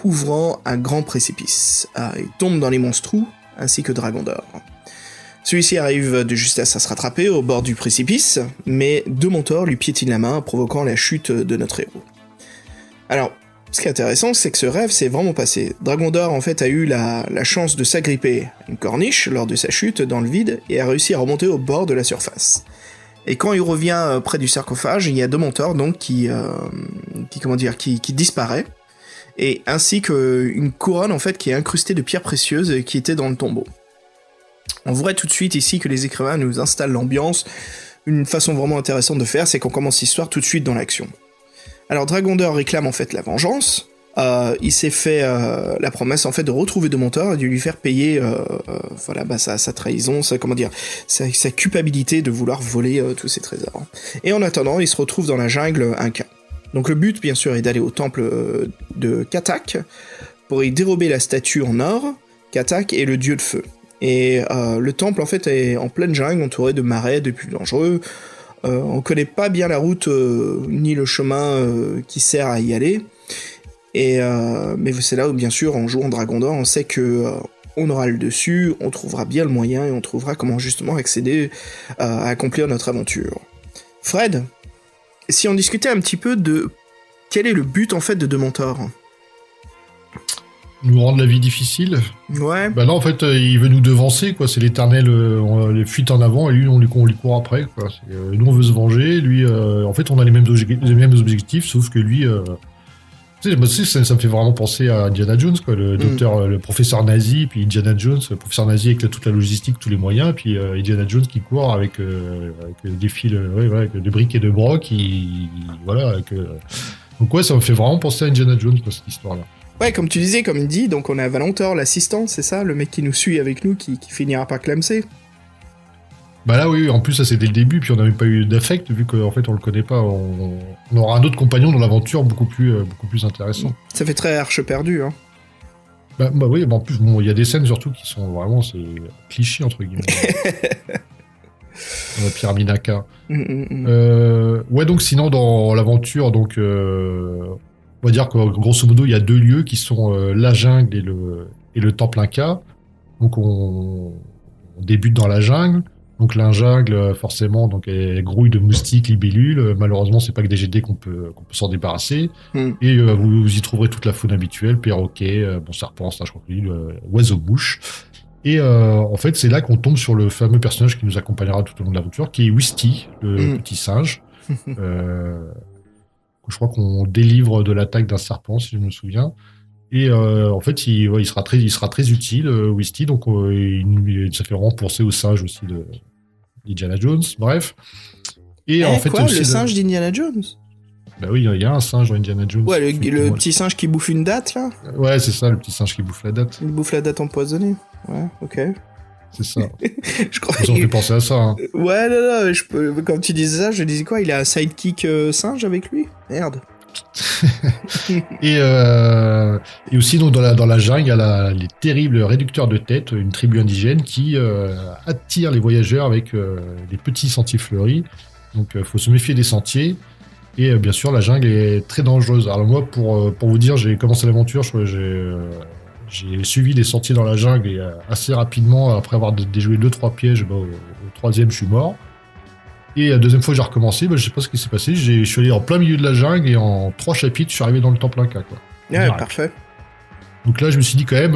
ouvrant un grand précipice. Il tombe dans les monstrous, ainsi que Dragondor. Celui-ci arrive de justesse à se rattraper au bord du précipice, mais Domontor lui piétine la main, provoquant la chute de notre héros. Alors, ce qui est intéressant, c'est que ce rêve s'est vraiment passé. Dragondor, en fait, a eu la chance de s'agripper à une corniche lors de sa chute dans le vide et a réussi à remonter au bord de la surface. Et quand il revient près du sarcophage, il y a Domontor, donc, qui disparaît, et ainsi qu'une couronne, en fait, qui est incrustée de pierres précieuses et qui était dans le tombeau. On voit tout de suite ici que les écrivains nous installent l'ambiance. Une façon vraiment intéressante de faire, c'est qu'on commence l'histoire tout de suite dans l'action. Alors Dragondor réclame en fait la vengeance. Il s'est fait la promesse en fait de retrouver Domontor et de lui faire payer sa trahison, sa culpabilité de vouloir voler tous ses trésors. Et en attendant, il se retrouve dans la jungle Inca. Donc le but, bien sûr, est d'aller au temple de Katak pour y dérober la statue en or. Katak est le dieu de feu. Et le temple, en fait, est en pleine jungle, entouré de marais, de puits dangereux. On connaît pas bien la route ni le chemin qui sert à y aller. Mais c'est là où, bien sûr, en jouant Dragondor, on sait que on aura le dessus, on trouvera bien le moyen et on trouvera comment justement accéder à accomplir notre aventure. Fred, si on discutait un petit peu de quel est le but en fait de Domontor ? Nous rendre la vie difficile. Ouais. Bah là, en fait, il veut nous devancer, quoi. C'est l'éternel les fuites en avant, et lui, on lui court après, quoi. Nous, on veut se venger. Lui, en fait, on a les mêmes objectifs, sauf que lui... ça me fait vraiment penser à Indiana Jones, quoi. Le docteur, le professeur nazi, puis Indiana Jones, le professeur nazi avec toute la logistique, tous les moyens, puis Indiana Jones qui court avec des fils, avec des briques et de broc, Donc ouais, ça me fait vraiment penser à Indiana Jones, quoi, cette histoire-là. Ouais, comme tu disais, comme il dit, donc on a Valentor, l'assistant, c'est ça, le mec qui nous suit avec nous, qui finira par clamser. Bah là, oui, en plus, ça c'est dès le début, puis on n'avait pas eu d'affect, vu qu'en fait on le connaît pas. On aura un autre compagnon dans l'aventure beaucoup plus intéressant. Ça fait très Arche perdue, hein. Bah oui, en plus, il y a des scènes surtout qui sont vraiment, c'est clichés, entre guillemets. Dans la pyramide Aka. Ouais, donc sinon, dans l'aventure, donc... on va dire que grosso modo, il y a 2 lieux qui sont la jungle et le temple Inca. Donc on débute dans la jungle. Donc la jungle, forcément, donc elle grouille de moustiques, libellules. Malheureusement, c'est pas que des GD qu'on peut s'en débarrasser. Et vous y trouverez toute la faune habituelle, perroquets, serpents, singes, crocodiles, oiseaux-mouches. Et en fait, c'est là qu'on tombe sur le fameux personnage qui nous accompagnera tout au long de l'aventure, qui est Wisty, le petit singe. Je crois qu'on délivre de l'attaque d'un serpent, si je me souviens. Et en fait, il sera très utile, Wisty. Donc, ça fait vraiment penser au singe aussi d'Indiana Jones. Bref. Et en fait, quoi, aussi le singe d'Indiana Jones ? Bah oui, il y a un singe dans Indiana Jones. Ouais, le petit singe qui bouffe une date, là ? Ouais, c'est ça, le petit singe qui bouffe la date. Il bouffe la date empoisonnée. Ouais, ok. C'est ça. Je crois ça me fait penser à ça. Hein. Ouais, non, quand tu disais ça, je disais quoi ? Il a un sidekick singe avec lui ? Merde. Et aussi donc dans la jungle, il y a les terribles réducteurs de tête, une tribu indigène qui attire les voyageurs avec des petits sentiers fleuris. Donc faut se méfier des sentiers. Et bien sûr, la jungle est très dangereuse. Alors moi, pour vous dire, j'ai commencé l'aventure, j'ai suivi les sentiers dans la jungle et assez rapidement, après avoir déjoué 2-3 pièges, au 3e, je suis mort. Et la 2e fois que j'ai recommencé, je sais pas ce qui s'est passé, je suis allé en plein milieu de la jungle et en 3 chapitres, je suis arrivé dans le temple Inca, quoi. Ouais, parfait. Donc là, je me suis dit quand même,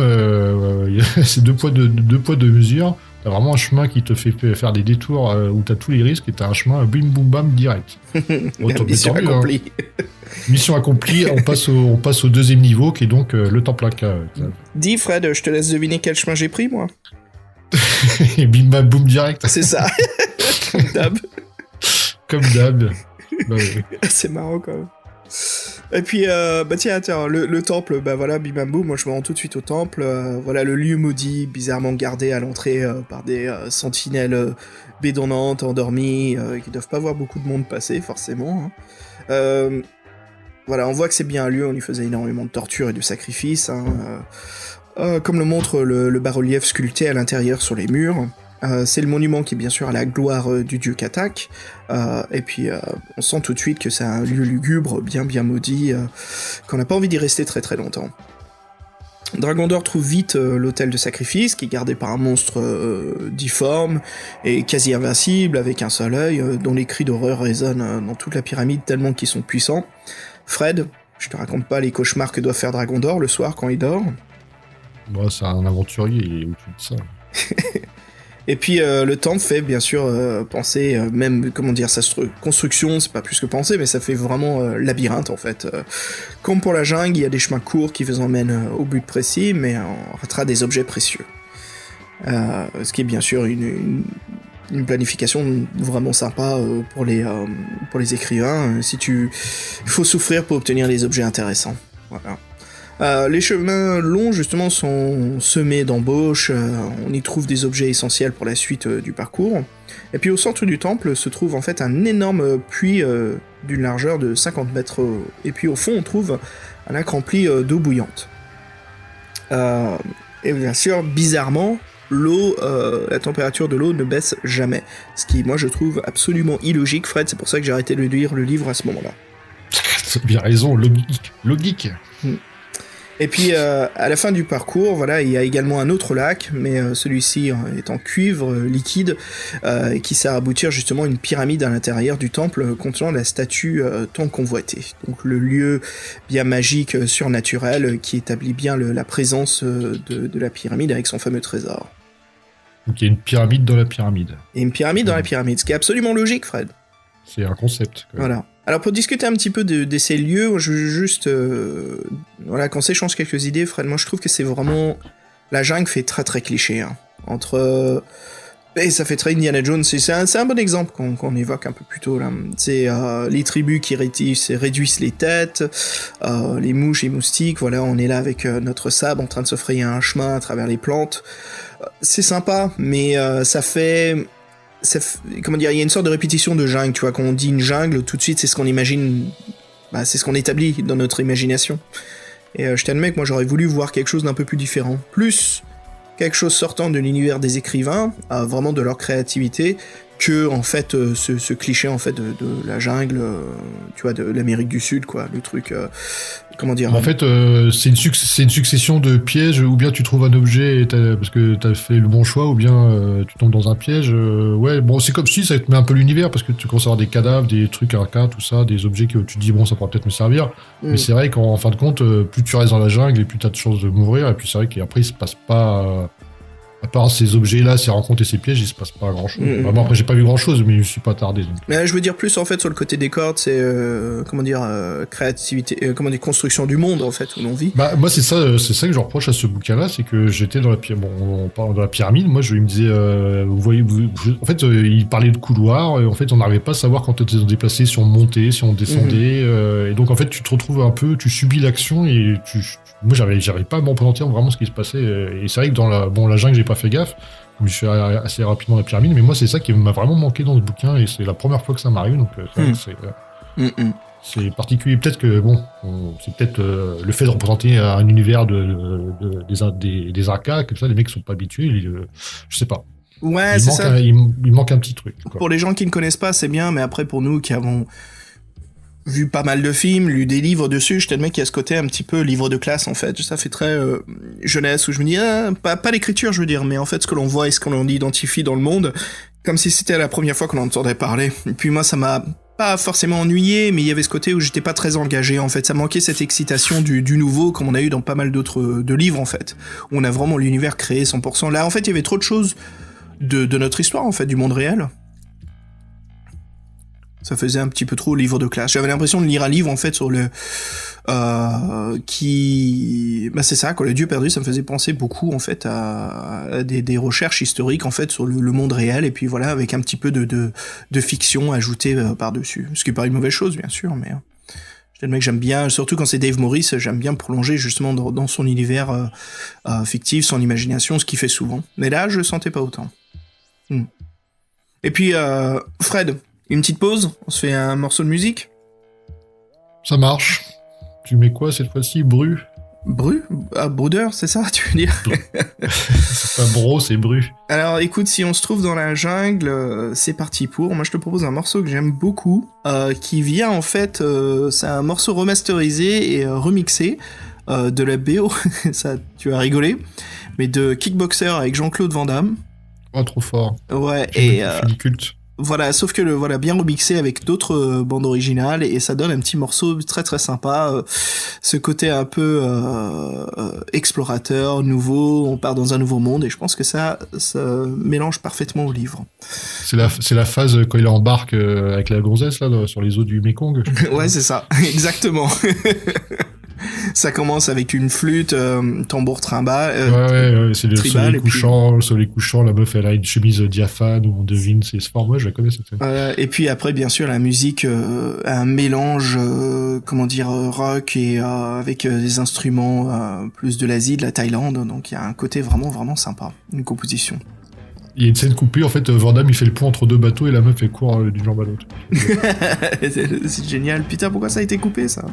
c'est deux poids de mesure. T'as vraiment un chemin qui te fait faire des détours où t'as tous les risques et t'as un chemin bim boum bam direct. Mission accomplie. Mission accomplie, on passe au deuxième niveau qui est donc le temple Inca. Dis Fred, je te laisse deviner quel chemin j'ai pris moi. Et bim bam boum direct. C'est ça. Comme d'hab. Comme d'hab. Bah, oui. C'est marrant quand même. Et puis, tiens, le temple, voilà, bim bam boum, moi je me rends tout de suite au temple, voilà le lieu maudit, bizarrement gardé à l'entrée par des sentinelles bédonnantes, endormies, qui doivent pas voir beaucoup de monde passer, forcément. Hein. Voilà, on voit que c'est bien un lieu, on y faisait énormément de tortures et de sacrifices, hein, comme le montre le bas-relief sculpté à l'intérieur sur les murs. C'est le monument qui est bien sûr à la gloire du dieu Katak, et puis on sent tout de suite que c'est un lieu lugubre, bien maudit, qu'on n'a pas envie d'y rester très très longtemps. Dragondor trouve vite l'autel de sacrifice, qui est gardé par un monstre difforme et quasi invincible, avec un seul œil, dont les cris d'horreur résonnent dans toute la pyramide tellement qu'ils sont puissants. Fred, je te raconte pas les cauchemars que doit faire Dragondor le soir quand il dort. Bon, c'est un aventurier, il est au-dessus de ça. Et puis le temple fait bien sûr penser, même comment dire, sa construction, c'est pas plus que penser, mais ça fait vraiment labyrinthe en fait. Comme pour la jungle, il y a des chemins courts qui vous emmènent au but précis, mais on ratera des objets précieux. Ce qui est bien sûr une planification vraiment sympa pour les écrivains. Il faut souffrir pour obtenir les objets intéressants. Voilà. Les chemins longs, justement, sont semés d'embauches, on y trouve des objets essentiels pour la suite du parcours. Et puis au centre du temple se trouve en fait un énorme puits d'une largeur de 50 mètres. Et puis au fond, on trouve un lac rempli d'eau bouillante. Et bien sûr, bizarrement, la température de l'eau ne baisse jamais. Ce qui, moi, je trouve absolument illogique, Fred, c'est pour ça que j'ai arrêté de lire le livre à ce moment-là. T'as bien raison, logique. Et puis à la fin du parcours, voilà, il y a également un autre lac, mais celui-ci est en cuivre liquide, qui sert à aboutir justement une pyramide à l'intérieur du temple contenant la statue tant convoitée. Donc le lieu bien magique, surnaturel, qui établit bien la présence de la pyramide avec son fameux trésor. Donc il y a une pyramide dans la pyramide. Et une pyramide dans la pyramide, ce qui est absolument logique, Fred. C'est un concept. Voilà. Alors pour discuter un petit peu de ces lieux, je veux juste voilà, qu'on s'échange quelques idées, Fred. Moi je trouve que c'est vraiment, la jungle fait très très cliché, hein. Et ça fait très Indiana Jones. C'est un bon exemple qu'on évoque un peu plus tôt là. C'est les tribus qui réduisent les têtes, les mouches et moustiques. Voilà, on est là avec notre sabre en train de se frayer un chemin à travers les plantes. C'est sympa, mais comment dire, il y a une sorte de répétition de jungle, tu vois, quand on dit une jungle, tout de suite c'est ce qu'on imagine, c'est ce qu'on établit dans notre imagination. Et je t'admets que moi j'aurais voulu voir quelque chose d'un peu plus différent, plus quelque chose sortant de l'univers des écrivains, vraiment de leur créativité, que en fait ce cliché en fait de la jungle, tu vois, de l'Amérique du Sud, quoi, le truc, comment dire. En fait, c'est une succession de pièges, ou bien tu trouves un objet parce que t'as fait le bon choix, ou bien tu tombes dans un piège. Ouais, bon, c'est comme si ça te met un peu l'univers, parce que tu commences à avoir des cadavres, des trucs arcades, tout ça, des objets que tu te dis, bon, ça pourra peut-être me servir. Mais c'est vrai qu'en fin de compte, plus tu restes dans la jungle, et plus t'as de chances de mourir, et puis c'est vrai qu'après, il se passe pas... à part ces objets-là, ces rencontres et ces pièges, il se passe pas grand-chose. Vraiment, après, j'ai pas vu grand-chose, mais je suis pas attardé. Donc. Mais je veux dire plus en fait sur le côté des cordes, c'est comment dire, créativité, comment dire, construction du monde en fait où l'on vit. Bah moi c'est ça que je reproche à ce bouquin-là, c'est que j'étais dans la pyramide. Bon, on parle de la pyramide. Moi, je me disais, vous voyez, en fait, il parlait de couloirs. Et en fait, on n'arrivait pas à savoir quand on était déplacé, si on montait, si on descendait. Et donc en fait, tu te retrouves un peu, tu subis l'action et moi, j'arrivais pas à m'en présenter vraiment ce qui se passait. Et c'est vrai que dans la jungle, j'ai pas fait gaffe. Je suis assez rapidement dans la pyramide, mais moi, c'est ça qui m'a vraiment manqué dans ce bouquin, et c'est la première fois que ça m'arrive, donc c'est particulier. Peut-être que, bon, c'est peut-être le fait de représenter un univers des Arcas, comme ça, les mecs sont pas habitués, je sais pas. Ouais, c'est ça. Il manque un petit truc, quoi. Pour les gens qui ne connaissent pas, c'est bien, mais après, pour nous qui avons vu pas mal de films, lu des livres dessus, je t'admets qu'il y a ce côté un petit peu livre de classe en fait. Ça fait très jeunesse où je me dis pas l'écriture je veux dire, mais en fait ce que l'on voit et ce que l'on identifie dans le monde, comme si c'était la première fois qu'on en entendait parler. Et puis moi ça m'a pas forcément ennuyé, mais il y avait ce côté où j'étais pas très engagé en fait. Ça manquait cette excitation du nouveau comme on a eu dans pas mal d'autres de livres en fait. Où on a vraiment l'univers créé 100%. Là en fait il y avait trop de choses de notre histoire, en fait, du monde réel. Ça faisait un petit peu trop livre de classe. J'avais l'impression de lire un livre, en fait, sur le... Bah c'est ça, quoi, le Dieu perdu, ça me faisait penser beaucoup, en fait, à des recherches historiques, en fait, sur le monde réel, et puis voilà, avec un petit peu de fiction ajoutée par-dessus. Ce qui est pas une mauvaise chose, bien sûr, mais... Je le mec, j'aime bien, surtout quand c'est Dave Morris, j'aime bien prolonger justement dans son univers fictif, son imagination, ce qu'il fait souvent. Mais là, je le sentais pas autant. Et puis, Fred, une petite pause, on se fait un morceau de musique. Ça marche. Tu mets quoi cette fois-ci? Bru? Broder, c'est ça, tu veux dire? C'est pas bro, c'est bru. Alors écoute, si on se trouve dans la jungle, c'est parti pour. Moi je te propose un morceau que j'aime beaucoup, qui vient en fait, c'est un morceau remasterisé et remixé de la BO, ça tu vas rigoler, mais de Kickboxer avec Jean-Claude Van Damme. Oh, trop fort. Ouais, Film culte. Voilà, sauf que voilà, bien remixé avec d'autres bandes originales, et ça donne un petit morceau très très sympa, ce côté un peu explorateur, nouveau, on part dans un nouveau monde, et je pense que ça mélange parfaitement au livre. C'est la phase quand il embarque avec la gonzesse là, sur les eaux du Mékong. Ouais, c'est ça, exactement. Ça commence avec une flûte, tambour trimbal. Ouais, c'est le tribal, soleil couchant, la meuf elle a une chemise diaphane où on devine ses formes. Ouais, je la connais cette scène. Et puis après, bien sûr, la musique, un mélange, rock et avec des instruments plus de l'Asie, de la Thaïlande. Donc il y a un côté vraiment, vraiment sympa, une composition. Il y a une scène coupée, en fait, Van Damme il fait le pont entre deux bateaux et la meuf elle court d'une jambe à l'autre. C'est génial. Putain, pourquoi ça a été coupé, ça?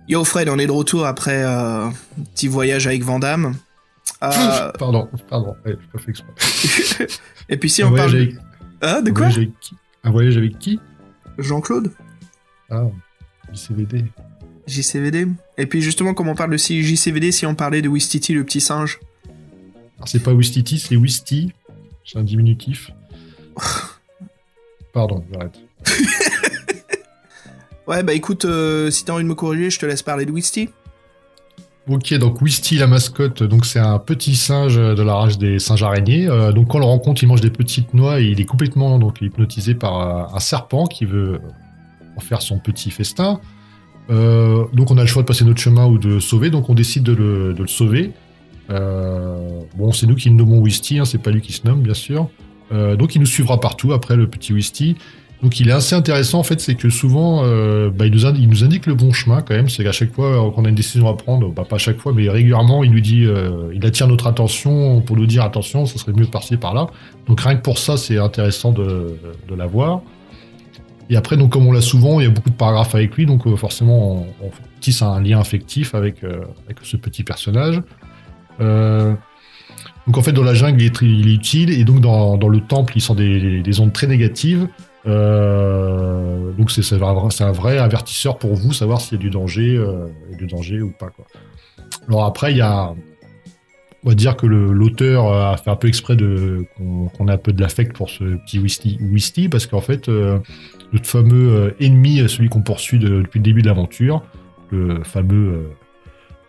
Yo Fred, on est de retour après un petit voyage avec Van Damme. Pardon, ouais, j'ai pas fait exprès. Et puis si Un on voyage parle... avec- Ah, de un quoi voyage avec qui Un voyage avec qui Jean-Claude Ah, JCVD. JCVD. Et puis justement, comme on parle de JCVD, si on parlait de Wistiti, le petit singe. Alors, c'est pas Wistiti, c'est Wisty. C'est un diminutif. Pardon, j'arrête. Ouais, bah écoute, si t'as envie de me corriger, je te laisse parler de Wisty. Ok, donc Wisty, la mascotte, donc c'est un petit singe de la rage des singes araignées. Donc quand on le rencontre, il mange des petites noix et il est complètement donc hypnotisé par un serpent qui veut en faire son petit festin. Donc on a le choix de passer notre chemin ou de le sauver, donc on décide de le sauver. Bon, c'est nous qui le nommons Wisty, hein, c'est pas lui qui se nomme, bien sûr. Donc il nous suivra partout après le petit Wisty. Donc il est assez intéressant en fait, c'est que souvent il nous indique le bon chemin quand même. C'est qu'à chaque fois qu'on a une décision à prendre, pas à chaque fois, mais régulièrement, il nous dit, il attire notre attention pour nous dire attention, ça serait mieux de passer par là. Donc rien que pour ça, c'est intéressant de l'avoir. Et après, donc comme on l'a souvent, il y a beaucoup de paragraphes avec lui, donc forcément on tisse un lien affectif avec ce petit personnage. Donc en fait, dans la jungle, il est utile, et donc dans le temple, il sent des ondes très négatives. Donc c'est un vrai avertisseur pour vous, savoir s'il y a du danger ou pas, quoi. Alors après, on va dire que l'auteur a fait un peu exprès qu'on ait un peu de l'affect pour ce petit Wisty, parce qu'en fait, notre fameux ennemi, celui qu'on poursuit depuis le début de l'aventure, le fameux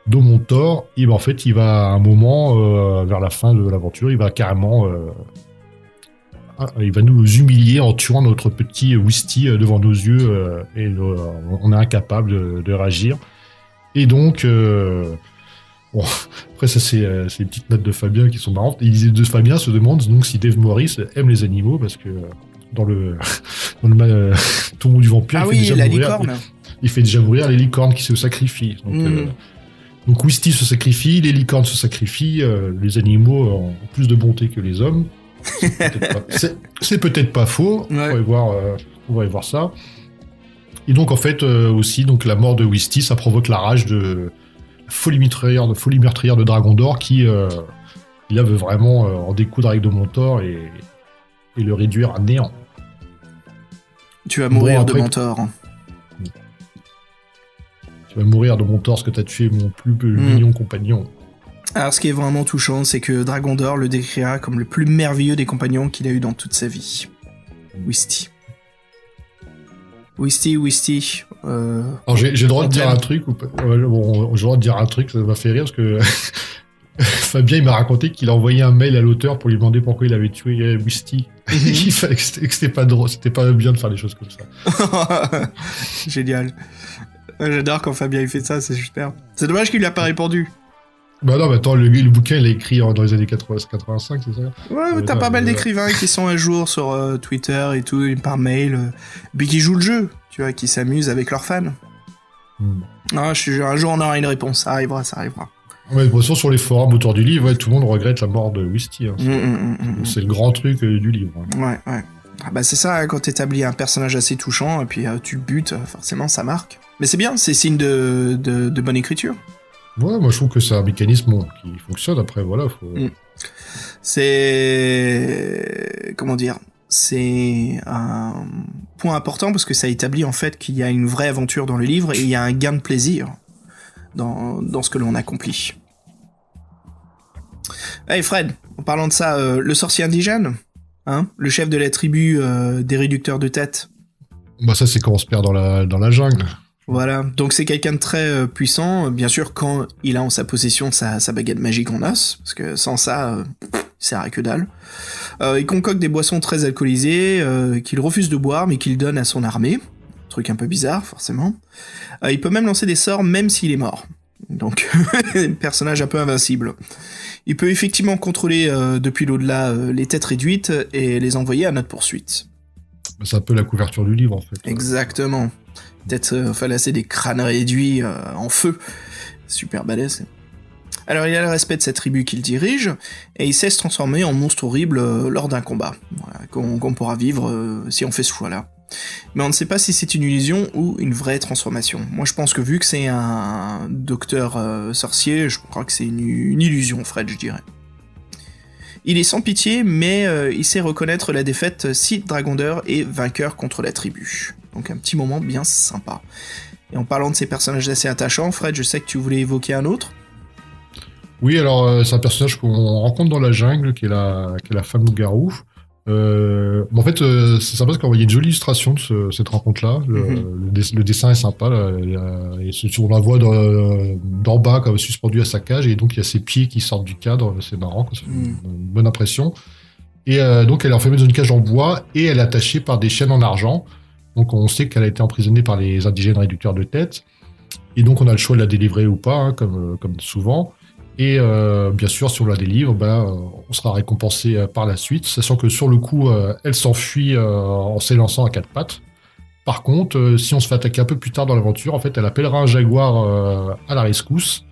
Domontor, en fait, il va à un moment, vers la fin de l'aventure, il va carrément... il va nous humilier en tuant notre petit Wisty devant nos yeux, et on est incapable de réagir. Et donc, bon, après ça c'est les petites notes de Fabien qui sont marrantes. Fabien se demande donc si Dave Morris aime les animaux, parce que dans le Tombeau du vampire, il fait déjà mourir les licornes qui se sacrifient. Donc Wisty se sacrifie, les licornes se sacrifient, les animaux ont plus de bonté que les hommes. C'est peut-être pas faux. Ouais. On va y voir ça. Et donc en fait aussi, donc la mort de Wisty, ça provoque la rage de la folie meurtrière de Dragon d'Or, qui là veut vraiment en découdre avec Domontor et le réduire à néant. Tu vas mourir après, de Mentor. Tu vas mourir de Domontor, parce que t'as tué mon plus mignon compagnon. Alors, ce qui est vraiment touchant, c'est que Dragon d'Or le décrira comme le plus merveilleux des compagnons qu'il a eu dans toute sa vie. Wisty. Alors, j'ai le droit de dire un truc ou pas? J'ai le droit de dire un truc, ça m'a fait rire, parce que Fabien, il m'a raconté qu'il a envoyé un mail à l'auteur pour lui demander pourquoi il avait tué Wisty. Il fallait que c'était pas drôle, c'était pas bien de faire des choses comme ça. Génial. J'adore quand Fabien il fait ça, c'est super. C'est dommage qu'il lui a pas répondu. Bah non, mais attends, le bouquin, il a écrit dans les années 85, c'est ça? Ouais, mais t'as pas mal d'écrivains qui sont à jour sur Twitter et tout, par mail, puis qui jouent le jeu, tu vois, qui s'amusent avec leurs fans. Ah, un jour on aura une réponse, ça arrivera. Ouais, de toute façon, sur les forums autour du livre, tout le monde regrette la mort de Wisty. Hein. C'est le grand truc du livre. Ouais. Ah bah c'est ça, hein, quand t'établis un personnage assez touchant, et puis tu le butes, forcément ça marque. Mais c'est bien, c'est signe de bonne écriture. Ouais, moi je trouve que c'est un mécanisme qui fonctionne. Après, voilà, faut... C'est... Comment dire ? C'est un point important parce que ça établit en fait qu'il y a une vraie aventure dans le livre et il y a un gain de plaisir dans ce que l'on accomplit. Hey Fred, en parlant de ça, le sorcier indigène, hein, le chef de la tribu des réducteurs de tête. Bah ça c'est quand on se perd dans la jungle. Voilà, donc c'est quelqu'un de très puissant, bien sûr quand il a en sa possession sa baguette magique en os, parce que sans ça, il sert à que dalle. Il concocte des boissons très alcoolisées, qu'il refuse de boire, mais qu'il donne à son armée. Truc un peu bizarre, forcément. Il peut même lancer des sorts, même s'il est mort. Donc, un personnage un peu invincible. Il peut effectivement contrôler depuis l'au-delà les têtes réduites et les envoyer à notre poursuite. C'est un peu la couverture du livre, en fait. Exactement. Peut-être falasser des crânes réduits en feu. Super balèze. Alors il a le respect de sa tribu qu'il dirige, et il sait se transformer en monstre horrible lors d'un combat, voilà, qu'on pourra vivre si on fait ce choix-là. Mais on ne sait pas si c'est une illusion ou une vraie transformation. Moi je pense que vu que c'est un docteur sorcier, je crois que c'est une illusion, Fred, je dirais. Il est sans pitié, mais il sait reconnaître la défaite si Dragondor est vainqueur contre la tribu. Donc un petit moment bien sympa. Et en parlant de ces personnages assez attachants, Fred, je sais que tu voulais évoquer un autre. Oui, alors c'est un personnage qu'on rencontre dans la jungle, qui est la femme loup-garou. En fait, c'est sympa parce qu'il y a une jolie illustration de cette rencontre-là. Le dessin est sympa. Là, on la voit d'en bas, comme suspendue à sa cage, et donc il y a ses pieds qui sortent du cadre. C'est marrant, quoi, ça fait une bonne impression. Et donc elle est enfermée dans une cage en bois et elle est attachée par des chaînes en argent. Donc on sait qu'elle a été emprisonnée par les indigènes réducteurs de tête. Et donc on a le choix de la délivrer ou pas, hein, comme souvent. Et bien sûr, si on la délivre, on sera récompensé par la suite, sachant que sur le coup, elle s'enfuit en s'élançant à quatre pattes. Par contre, si on se fait attaquer un peu plus tard dans l'aventure, en fait, elle appellera un jaguar à la rescousse,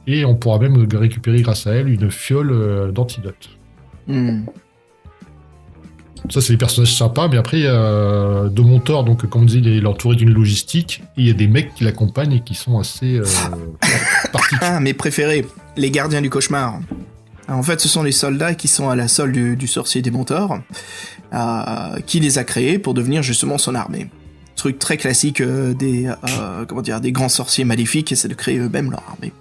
et on pourra même récupérer grâce à elle une fiole d'antidote. Ça, c'est les personnages sympas, mais après, Domontor, donc, comme on dit, il est entouré d'une logistique, et il y a des mecs qui l'accompagnent et qui sont assez particuliers. Ah, mes préférés, les gardiens du cauchemar. Alors, en fait, ce sont les soldats qui sont à la solde du sorcier Domontor, qui les a créés pour devenir justement son armée. Truc très classique des grands sorciers maléfiques, c'est de créer eux-mêmes leur armée.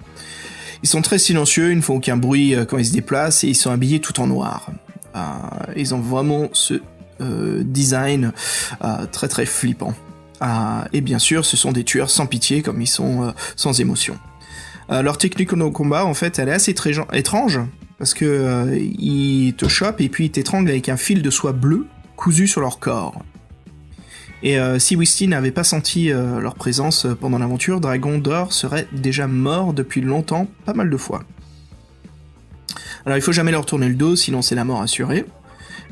Ils sont très silencieux, ils ne font aucun bruit quand ils se déplacent, et ils sont habillés tout en noir. Ils ont vraiment ce design très très flippant. Et bien sûr, ce sont des tueurs sans pitié, comme ils sont sans émotion. Leur technique au combat, en fait, elle est assez étrange, parce que ils te chopent et puis ils t'étranglent avec un fil de soie bleue cousu sur leur corps. Et si Wisty n'avait pas senti leur présence pendant l'aventure, Dragondor serait déjà mort depuis longtemps, pas mal de fois. Alors il faut jamais leur tourner le dos, sinon c'est la mort assurée.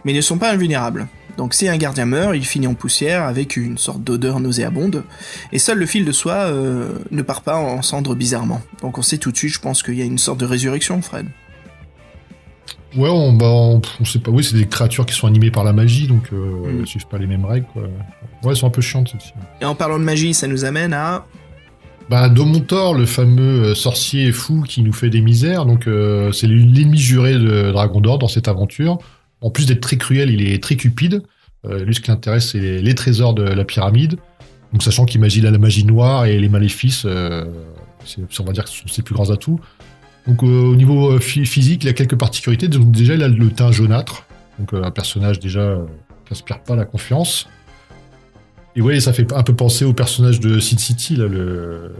Mais ils ne sont pas invulnérables. Donc si un gardien meurt, il finit en poussière avec une sorte d'odeur nauséabonde. Et seul le fil de soie ne part pas en cendres bizarrement. Donc on sait tout de suite, je pense qu'il y a une sorte de résurrection, Fred. Ouais, on sait pas. Oui, c'est des créatures qui sont animées par la magie, donc elles suivent pas les mêmes règles, quoi. Ouais, elles sont un peu chiantes, celles-ci. Et en parlant de magie, ça nous amène à... Domontor, le fameux sorcier fou qui nous fait des misères, donc c'est l'ennemi juré de Dragondor dans cette aventure. En plus d'être très cruel, il est très cupide. Lui, ce qui l'intéresse, c'est les trésors de la pyramide. Donc, sachant qu'il magie la magie noire et les maléfices, on va dire que ce sont ses plus grands atouts. Donc, au niveau physique, il a quelques particularités. Donc, déjà, il a le teint jaunâtre. Donc, un personnage déjà qui n'inspire pas la confiance. Et ouais, ça fait un peu penser au personnage de Sin City, là, le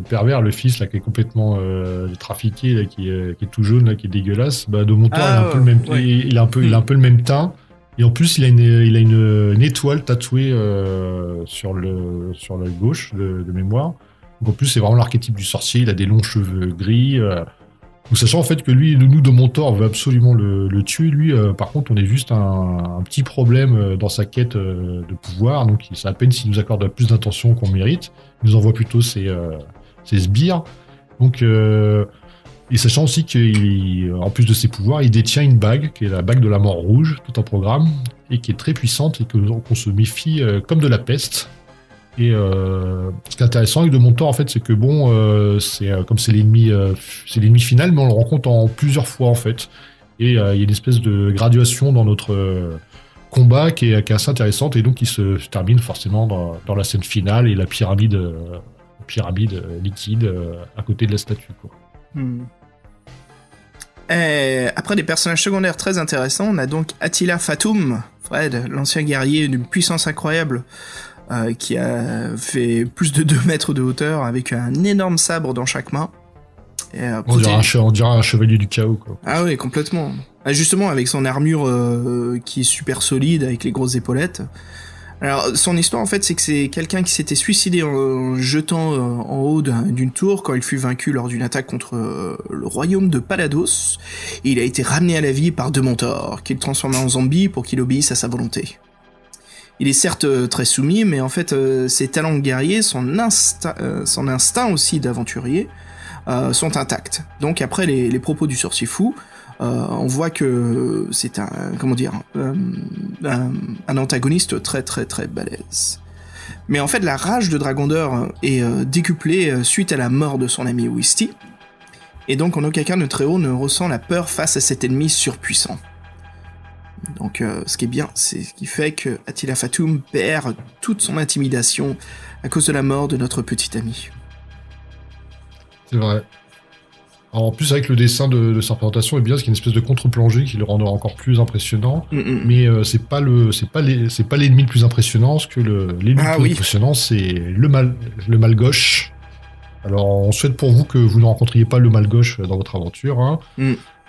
pervers, le fils, là, qui est complètement trafiqué, là, qui est tout jaune, là, qui est dégueulasse. Domontor, il a un peu le même teint. Et en plus, il a une étoile tatouée sur la gauche de mémoire. Donc en plus, c'est vraiment l'archétype du sorcier. Il a des longs cheveux gris. Donc, sachant en fait que lui, nous, Domontor, veut absolument le tuer. Lui, par contre, on est juste un petit problème dans sa quête de pouvoir. Donc, c'est à peine s'il nous accorde plus d'attention qu'on mérite. Il nous envoie plutôt ses sbires. Donc, et sachant aussi qu'en plus de ses pouvoirs, il détient une bague, qui est la bague de la mort rouge, tout un programme, et qui est très puissante et qu'on se méfie comme de la peste. Et ce qui est intéressant avec Domontor, en fait, c'est que comme c'est l'ennemi final, mais on le rencontre en plusieurs fois, en fait. Et il y a une espèce de graduation dans notre combat qui est assez intéressante, et donc qui se termine forcément dans la scène finale et la pyramide liquide à côté de la statue, quoi. Et après des personnages secondaires très intéressants, on a donc Attila Fatum, Fred, l'ancien guerrier d'une puissance incroyable, qui a fait plus de 2 mètres de hauteur avec un énorme sabre dans chaque main. Et, on dirait un chevalier du chaos, quoi. Ah oui, complètement. Justement, avec son armure qui est super solide, avec les grosses épaulettes. Alors, son histoire, en fait, c'est que c'est quelqu'un qui s'était suicidé en jetant en haut d'une tour quand il fut vaincu lors d'une attaque contre le royaume de Palados. Et il a été ramené à la vie par Domontor, qui le transforma en zombie pour qu'il obéisse à sa volonté. Il est certes très soumis, mais en fait, ses talents de guerrier, son instinct aussi d'aventurier, sont intacts. Donc après les propos du sorcier fou, On voit que c'est un antagoniste très très très balèze. Mais en fait, la rage de Dragondor est décuplée suite à la mort de son ami Wisty. Et donc, en aucun cas, notre héros ne ressent la peur face à cet ennemi surpuissant. Donc, ce qui est bien, c'est ce qui fait que Attila Fatum perd toute son intimidation à cause de la mort de notre petit ami. C'est vrai. Alors, en plus, avec le dessin de sa représentation est bien, parce qu'il y a une espèce de contre-plongée qui le rend encore plus impressionnant. Mais c'est pas l'ennemi le plus impressionnant, parce que l'ennemi le plus impressionnant, c'est le mal gauche. Alors, on souhaite pour vous que vous ne rencontriez pas le mal gauche dans votre aventure. Hein.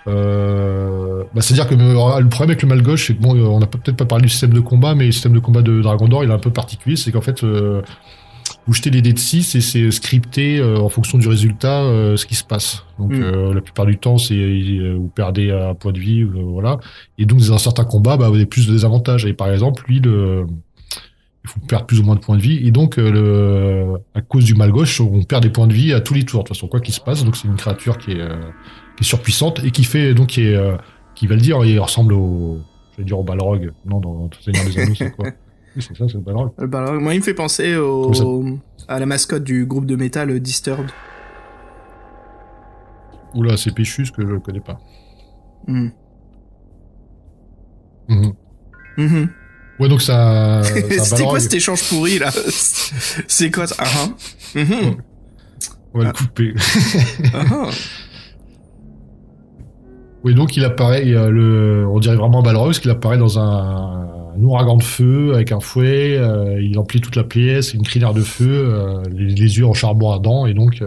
C'est-à-dire que le problème avec le mal gauche, c'est que bon, on n'a peut-être pas parlé du système de combat, mais le système de combat de Dragondor, il est un peu particulier. C'est qu'en fait, vous jetez les dés de 6 et c'est scripté en fonction du résultat ce qui se passe. Donc, la plupart du temps, vous perdez un point de vie, voilà. Et donc, dans un certain combat, vous avez plus de désavantages. Et par exemple, lui, il faut perdre plus ou moins de points de vie. Et donc, à cause du mal gauche, on perd des points de vie à tous les tours. De toute façon, quoi qu'il se passe. Donc, c'est une créature qui est surpuissante et qui va le dire, il ressemble au Balrog. Non, dans Seigneur des Anneaux, c'est quoi? Oui, c'est ça, c'est le Balrog. Le Balrog. Moi, il me fait penser à la mascotte du groupe de métal Disturbed. Oula, c'est Péchus que je connais pas. Ouais, donc ça. C'était quoi cet échange pourri là? C'est quoi ça? On va le couper. Oui, donc il apparaît, on dirait vraiment un Balrog, parce qu'il apparaît dans un ouragan de feu avec un fouet, il emplit toute la pièce, une crinière de feu, les yeux en charbon ardent, et donc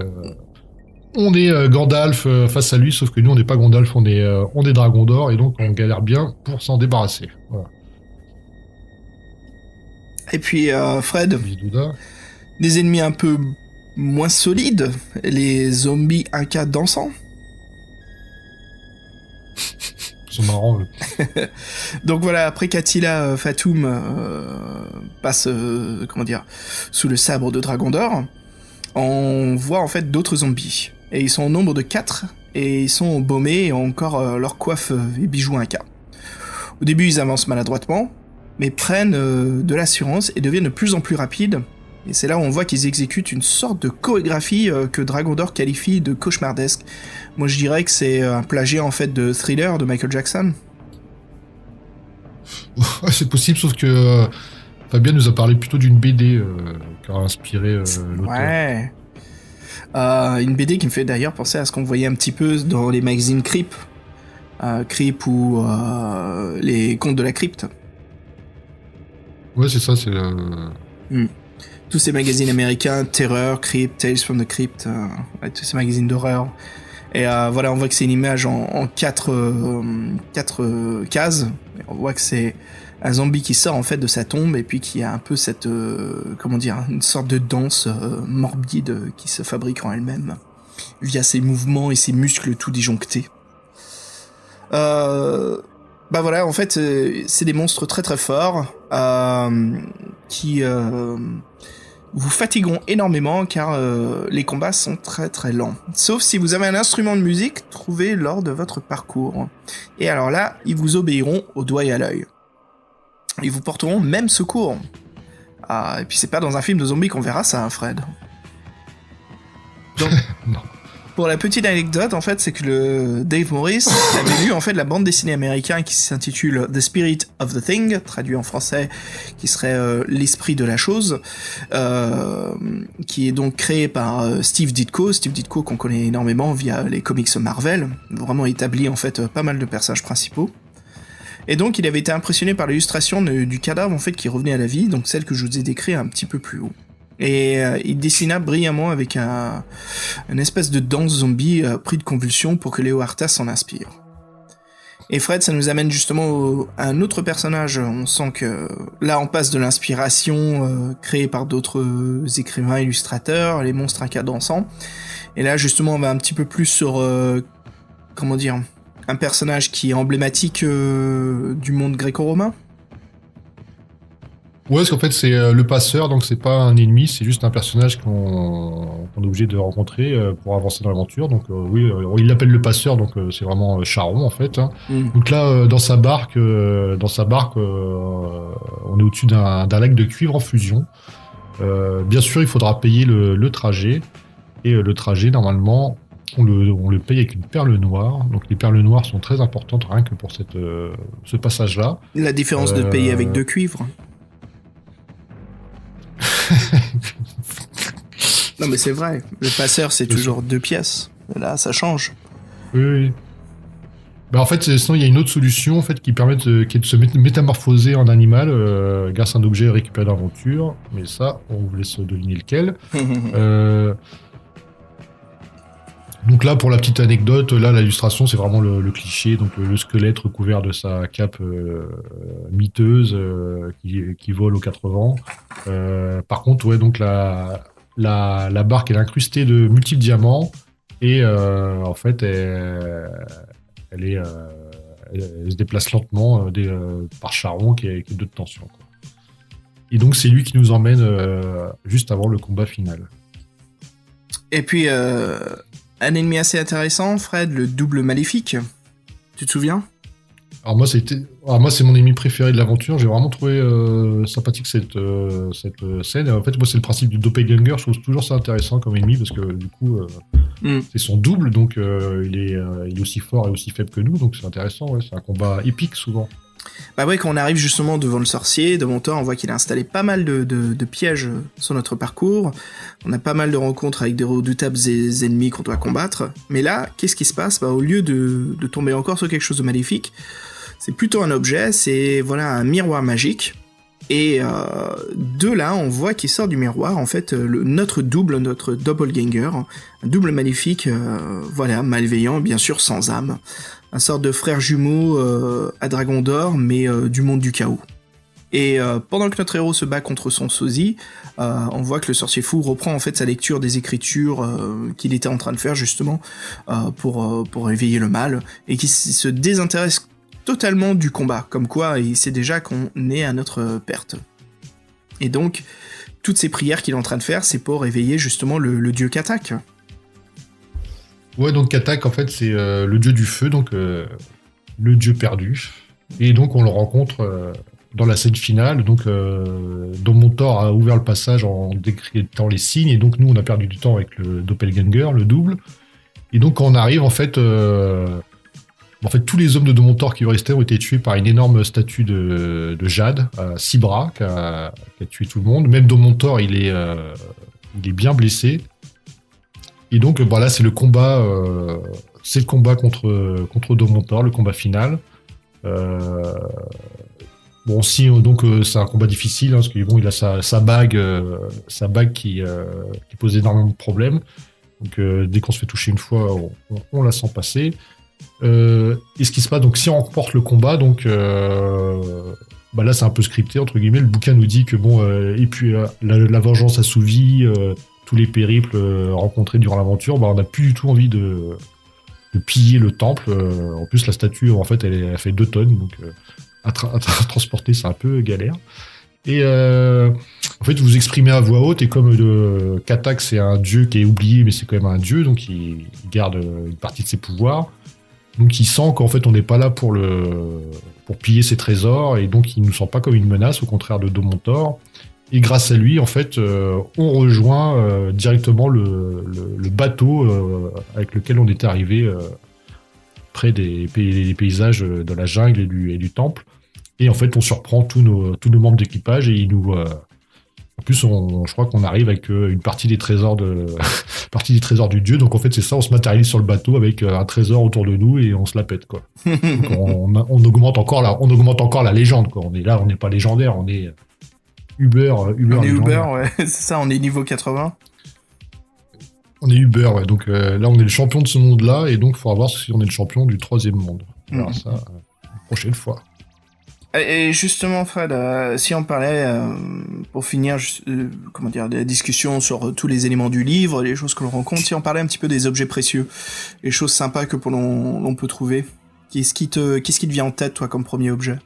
on est Gandalf face à lui, sauf que nous on n'est pas Gandalf, on est Dragondor, et donc on galère bien pour s'en débarrasser. Voilà. Et puis Fred, des ennemis un peu moins solides, les zombies Inca dansants. Ils sont marrants. Donc voilà, après qu'Attila Fatum passe sous le sabre de Dragondor, on voit en fait d'autres zombies. Et ils sont au nombre de 4, et ils sont embaumés et ont encore leur coiffe et bijoux Inca. Au début, ils avancent maladroitement, mais prennent de l'assurance et deviennent de plus en plus rapides. Et c'est là où on voit qu'ils exécutent une sorte de chorégraphie que Dragondor qualifie de cauchemardesque. Moi je dirais que c'est un plagiat en fait de Thriller de Michael Jackson. Ouais, c'est possible, sauf que Fabien nous a parlé plutôt d'une BD qui a inspiré l'auteur. Ouais. Une BD qui me fait d'ailleurs penser à ce qu'on voyait un petit peu dans les magazines Creep. Creep ou les Contes de la Crypte. Ouais, c'est ça, c'est... Tous ces magazines américains, Terror, Crypt, Tales from the Crypt, tous ces magazines d'horreur. Et voilà, on voit que c'est une image en 4 cases. Et on voit que c'est un zombie qui sort en fait de sa tombe et puis qui a un peu cette, une sorte de danse morbide qui se fabrique en elle-même via ses mouvements et ses muscles tout disjonctés. Bah voilà, en fait, c'est des monstres très très forts qui vous fatigueront énormément car les combats sont très très lents. Sauf si vous avez un instrument de musique trouvé lors de votre parcours. Et alors là, ils vous obéiront au doigt et à l'œil. Ils vous porteront même secours. Et puis c'est pas dans un film de zombies qu'on verra ça, hein, Fred. Donc, non. Pour la petite anecdote, en fait, c'est que le Dave Morris avait lu en fait la bande dessinée américaine qui s'intitule The Spirit of the Thing, traduit en français, qui serait l'esprit de la chose, qui est donc créé par Steve Ditko. Steve Ditko qu'on connaît énormément via les comics Marvel, vraiment établi en fait pas mal de personnages principaux. Et donc il avait été impressionné par l'illustration du cadavre en fait qui revenait à la vie, donc celle que je vous ai décrite un petit peu plus haut. Et il dessina brillamment avec une espèce de danse zombie pris de convulsions pour que Léo Artas s'en inspire. Et Fred, ça nous amène justement à un autre personnage. On sent que là on passe de l'inspiration créée par d'autres écrivains illustrateurs, les monstres Inca dansants. Et là justement on va un petit peu plus sur un personnage qui est emblématique du monde gréco-romain. Ouais, parce qu'en fait, c'est le passeur, donc c'est pas un ennemi, c'est juste un personnage qu'on est obligé de rencontrer pour avancer dans l'aventure. Donc oui, il l'appelle le passeur, donc c'est vraiment Charon en fait, hein. Mm. Donc là, dans sa barque, on est au-dessus d'un lac de cuivre en fusion. Bien sûr, il faudra payer le trajet. Et le trajet, normalement, on le paye avec une perle noire. Donc les perles noires sont très importantes rien que pour ce passage-là. La différence de payer avec 2 cuivres. Non mais c'est vrai, le passeur c'est toujours 2 pièces. Là ça change. Oui, oui. Bah en fait, sinon il y a une autre solution en fait qui qui est de se métamorphoser en animal grâce à un objet récupéré dans l'aventure. Mais ça, on vous laisse deviner lequel. Donc là, pour la petite anecdote, là l'illustration c'est vraiment le cliché, donc le squelette recouvert de sa cape miteuse qui vole aux 4 vents. Par contre, ouais, donc la barque elle est incrustée de multiples diamants et en fait elle se déplace lentement par Charon qui est de tension, quoi. Et donc c'est lui qui nous emmène juste avant le combat final. Et puis un ennemi assez intéressant, Fred, le double maléfique. Tu te souviens ? Alors moi c'est mon ennemi préféré de l'aventure. J'ai vraiment trouvé sympathique cette scène. Et en fait moi c'est le principe du doppelganger. Je trouve toujours ça intéressant comme ennemi parce que du coup c'est son double, donc il est aussi fort et aussi faible que nous, donc c'est intéressant. Ouais. C'est un combat épique souvent. Bah ouais, quand on arrive justement devant le sorcier, de Montor, on voit qu'il a installé pas mal de pièges sur notre parcours. On a pas mal de rencontres avec des redoutables ennemis qu'on doit combattre. Mais là, qu'est-ce qui se passe ? Bah, au lieu de tomber encore sur quelque chose de maléfique, c'est plutôt un objet, c'est voilà un miroir magique. Et de là, on voit qu'il sort du miroir, en fait, notre doppelganger, un double maléfique, voilà, malveillant, bien sûr sans âme. Un sorte de frère jumeau à Dragon d'Or, mais du monde du chaos. Et pendant que notre héros se bat contre son sosie, on voit que le sorcier fou reprend en fait sa lecture des écritures qu'il était en train de faire justement pour éveiller le mal, et qui se désintéresse totalement du combat, comme quoi il sait déjà qu'on est à notre perte. Et donc, toutes ces prières qu'il est en train de faire, c'est pour éveiller justement le dieu Katak. Ouais, donc Katak, en fait, c'est le dieu du feu, donc le dieu perdu. Et donc, on le rencontre dans la scène finale. Donc, Dom Montor a ouvert le passage en décryptant les signes, et donc nous, on a perdu du temps avec le doppelganger, le double. Et donc, quand on arrive, en fait, tous les hommes de Dom Montor qui restaient ont été tués par une énorme statue de jade, à 6 bras, qui a tué tout le monde. Même Dom Montor, il est bien blessé. Et donc, là, c'est le combat contre Dom Montor, le combat final. Bon, si, donc, c'est un combat difficile, hein, parce qu'il il a sa bague qui pose énormément de problèmes. Donc, dès qu'on se fait toucher une fois, on la sent passer. Et ce qui se passe, donc, si on remporte le combat, donc, là, c'est un peu scripté, entre guillemets. Le bouquin nous dit que, et puis, la vengeance assouvie, tous les périples rencontrés durant l'aventure, on n'a plus du tout envie de piller le temple. En plus, la statue, en fait, elle fait 2 tonnes, donc à transporter, c'est un peu galère. Et en fait, vous exprimez à voix haute, et comme Katak, c'est un dieu qui est oublié, mais c'est quand même un dieu, donc il garde une partie de ses pouvoirs. Donc il sent qu'en fait, on n'est pas là pour piller ses trésors, et donc il ne nous sent pas comme une menace, au contraire de Dom Montor. Et grâce à lui, en fait, on rejoint directement le bateau avec lequel on était arrivé près des paysages de la jungle et du temple. Et en fait, on surprend tous nos membres d'équipage, et il nous... en plus, je crois qu'on arrive avec une partie des trésors du dieu. Donc en fait, c'est ça, on se matérialise sur le bateau avec un trésor autour de nous et on se la pète, quoi. Donc, on augmente encore la légende, quoi. On est là, on n'est pas légendaire, on est... Uber, on est Uber, ouais, c'est ça, on est niveau 80. On est Uber, ouais, donc là on est le champion de ce monde-là, et donc il faudra voir si on est le champion du 3e monde. On verra ça la prochaine fois. Et justement, Fred, si on parlait, pour finir, la discussion sur tous les éléments du livre, les choses que l'on rencontre, si on parlait un petit peu des objets précieux, les choses sympas que l'on peut trouver, qu'est-ce qui te vient en tête, toi, comme premier objet ?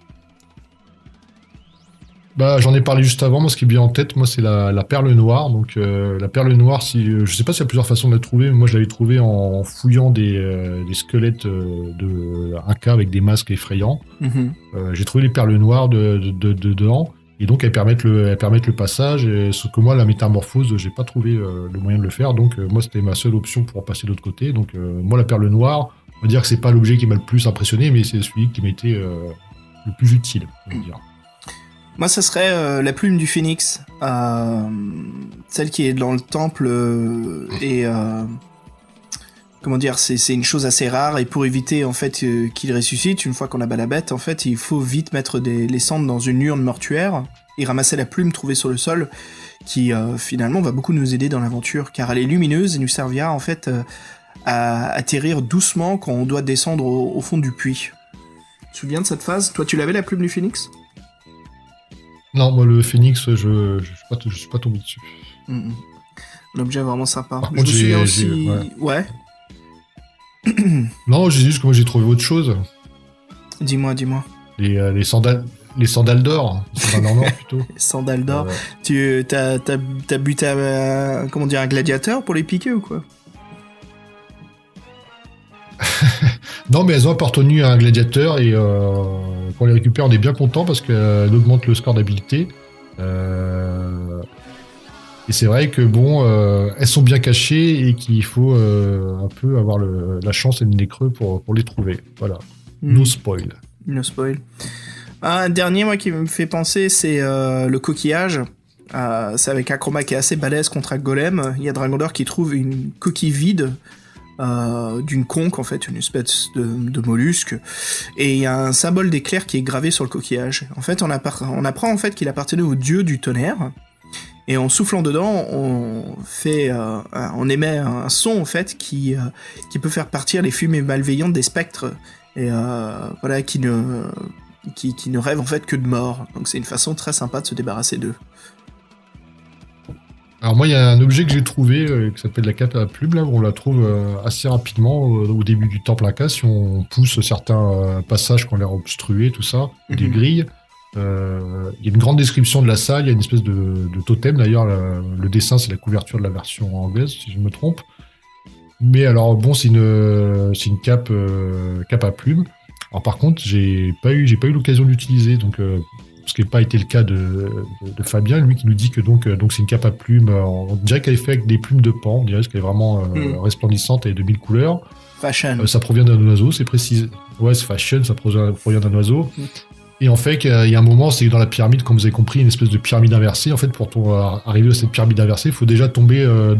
Bah, j'en ai parlé juste avant. Moi, ce qui est bien en tête, moi, c'est la perle noire. Donc, la perle noire, je sais pas s'il y a plusieurs façons de la trouver, mais moi, je l'avais trouvée en fouillant des squelettes de Inca avec des masques effrayants. J'ai trouvé les perles noires dedans. Et donc, elles permettent le passage. Ce que moi, la métamorphose, j'ai pas trouvé le moyen de le faire. Donc, moi, c'était ma seule option pour passer de l'autre côté. Donc, moi, la perle noire, on va dire que c'est pas l'objet qui m'a le plus impressionné, mais c'est celui qui m'était le plus utile, on va dire. Moi, ça serait la plume du phénix, celle qui est dans le temple et comment dire, c'est une chose assez rare et pour éviter en fait qu'il ressuscite une fois qu'on abat la bête, en fait, il faut vite mettre les cendres dans une urne mortuaire et ramasser la plume trouvée sur le sol, qui finalement va beaucoup nous aider dans l'aventure, car elle est lumineuse et nous servira en fait à atterrir doucement quand on doit descendre au fond du puits. Tu te souviens de cette phase? Toi, tu l'avais la plume du phénix? Non, moi, le phénix, je suis pas tombé dessus. L'objet est vraiment sympa. Par Je contre, me souviens aussi... Ouais. Non, j'ai juste que moi, j'ai trouvé autre chose. Dis-moi. Les sandales d'or. Les sandales en or, plutôt. Les sandales d'or. T'as buté un gladiateur pour les piquer ou quoi? Non, mais elles ont appartenu à un gladiateur et quand on les récupère, on est bien content parce qu'elles augmentent le score d'habileté. Et c'est vrai que bon, elles sont bien cachées et qu'il faut un peu avoir la chance et le nez creux pour les trouver. Voilà. No spoil. No spoil. Un dernier, moi, qui me fait penser, c'est le coquillage. C'est avec un combat qui est assez balèze contre un golem. Il y a Dragondor qui trouve une coquille vide d'une conque, en fait, une espèce de mollusque, et il y a un symbole d'éclair qui est gravé sur le coquillage. En fait, on apprend en fait qu'il appartenait au dieu du tonnerre, et en soufflant dedans, on émet un son en fait qui peut faire partir les fumées malveillantes des spectres, et voilà, qui ne rêvent en fait que de mort. Donc c'est une façon très sympa de se débarrasser d'eux. Alors moi, il y a un objet que j'ai trouvé qui s'appelle la cape à plume, là, où on la trouve assez rapidement au début du temple Inca, si on pousse certains passages qui ont l'air obstrués, tout ça, des grilles. Il y a une grande description de la salle, il y a une espèce de totem, d'ailleurs, le dessin, c'est la couverture de la version anglaise, si je me trompe. Mais alors, bon, c'est une cape à plume. Alors par contre, j'ai pas eu l'occasion d'utiliser, donc... ce qui n'a pas été le cas de Fabien, lui qui nous dit que donc c'est une cape à plumes, on dirait qu'elle est faite avec des plumes de pan, on dirait qu'elle est vraiment resplendissante et de 1000 couleurs. Fashion. Ça provient d'un oiseau, c'est précisé. Ouais, c'est fashion, ça provient d'un oiseau. Et en fait, il y a un moment, c'est dans la pyramide, comme vous avez compris, une espèce de pyramide inversée. En fait, pour arriver à cette pyramide inversée, il faut déjà tomber à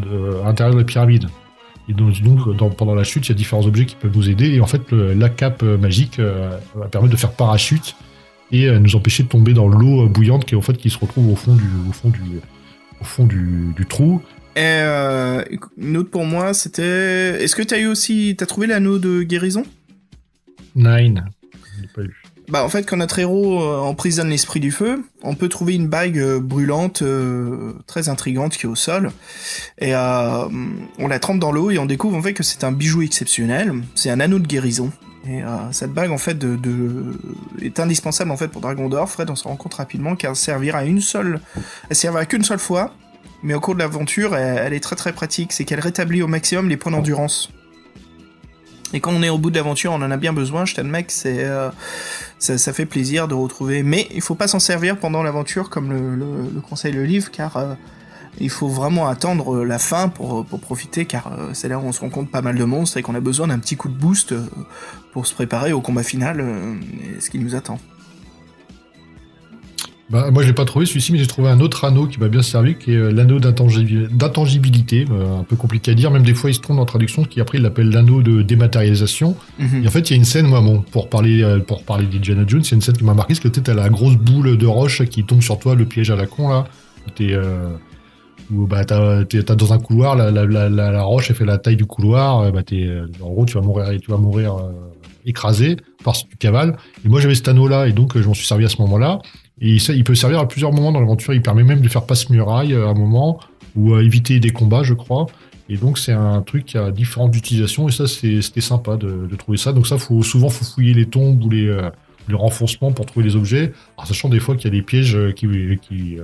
l'intérieur de la pyramide. Et donc pendant la chute, il y a différents objets qui peuvent nous aider. Et en fait, la cape magique va permettre de faire parachute et nous empêcher de tomber dans l'eau bouillante qui se retrouve au fond du trou. Et une autre pour moi, c'était... Est-ce que t'as trouvé l'anneau de guérison? Nine. Je l'ai pas eu. Bah en fait, quand notre héros emprisonne l'esprit du feu, on peut trouver une bague brûlante très intrigante qui est au sol. Et on la trempe dans l'eau et on découvre en fait que c'est un bijou exceptionnel. C'est un anneau de guérison. Et cette bague en fait est indispensable en fait pour Dragondor. Fred, on se rend compte rapidement qu'elle servira qu'une seule fois, mais au cours de l'aventure, elle est très très pratique. C'est qu'elle rétablit au maximum les points d'endurance. Et quand on est au bout de l'aventure, on en a bien besoin. Je t'admets que ça fait plaisir de retrouver. Mais il faut pas s'en servir pendant l'aventure comme le conseille le livre, car il faut vraiment attendre la fin pour profiter, car c'est là où on se rencontre pas mal de monstres et qu'on a besoin d'un petit coup de boost pour se préparer au combat final, et ce qui nous attend. Bah, moi, je l'ai pas trouvé celui-ci, mais j'ai trouvé un autre anneau qui m'a bien servi, qui est l'anneau d'intangibilité, un peu compliqué à dire, même des fois il se trompe en traduction, qui après il l'appelle l'anneau de dématérialisation. Et en fait, il y a une scène, moi, bon, pour parler d'Indiana Jones, c'est une scène qui m'a marqué, parce que tu sais, t'as la grosse boule de roche qui tombe sur toi, le piège à la con, là. Où t'as dans un couloir, la roche elle fait la taille du couloir, en gros tu vas mourir écrasé parce que tu cavales. Et moi j'avais cet anneau là et donc je m'en suis servi à ce moment-là. Et ça, il peut servir à plusieurs moments dans l'aventure. Il permet même de faire passe-muraille à un moment ou éviter des combats, je crois. Et donc c'est un truc qui a différentes utilisations et ça c'était sympa de trouver ça. Donc ça faut fouiller les tombes ou les renforcements pour trouver les objets, en sachant des fois qu'il y a des pièges qui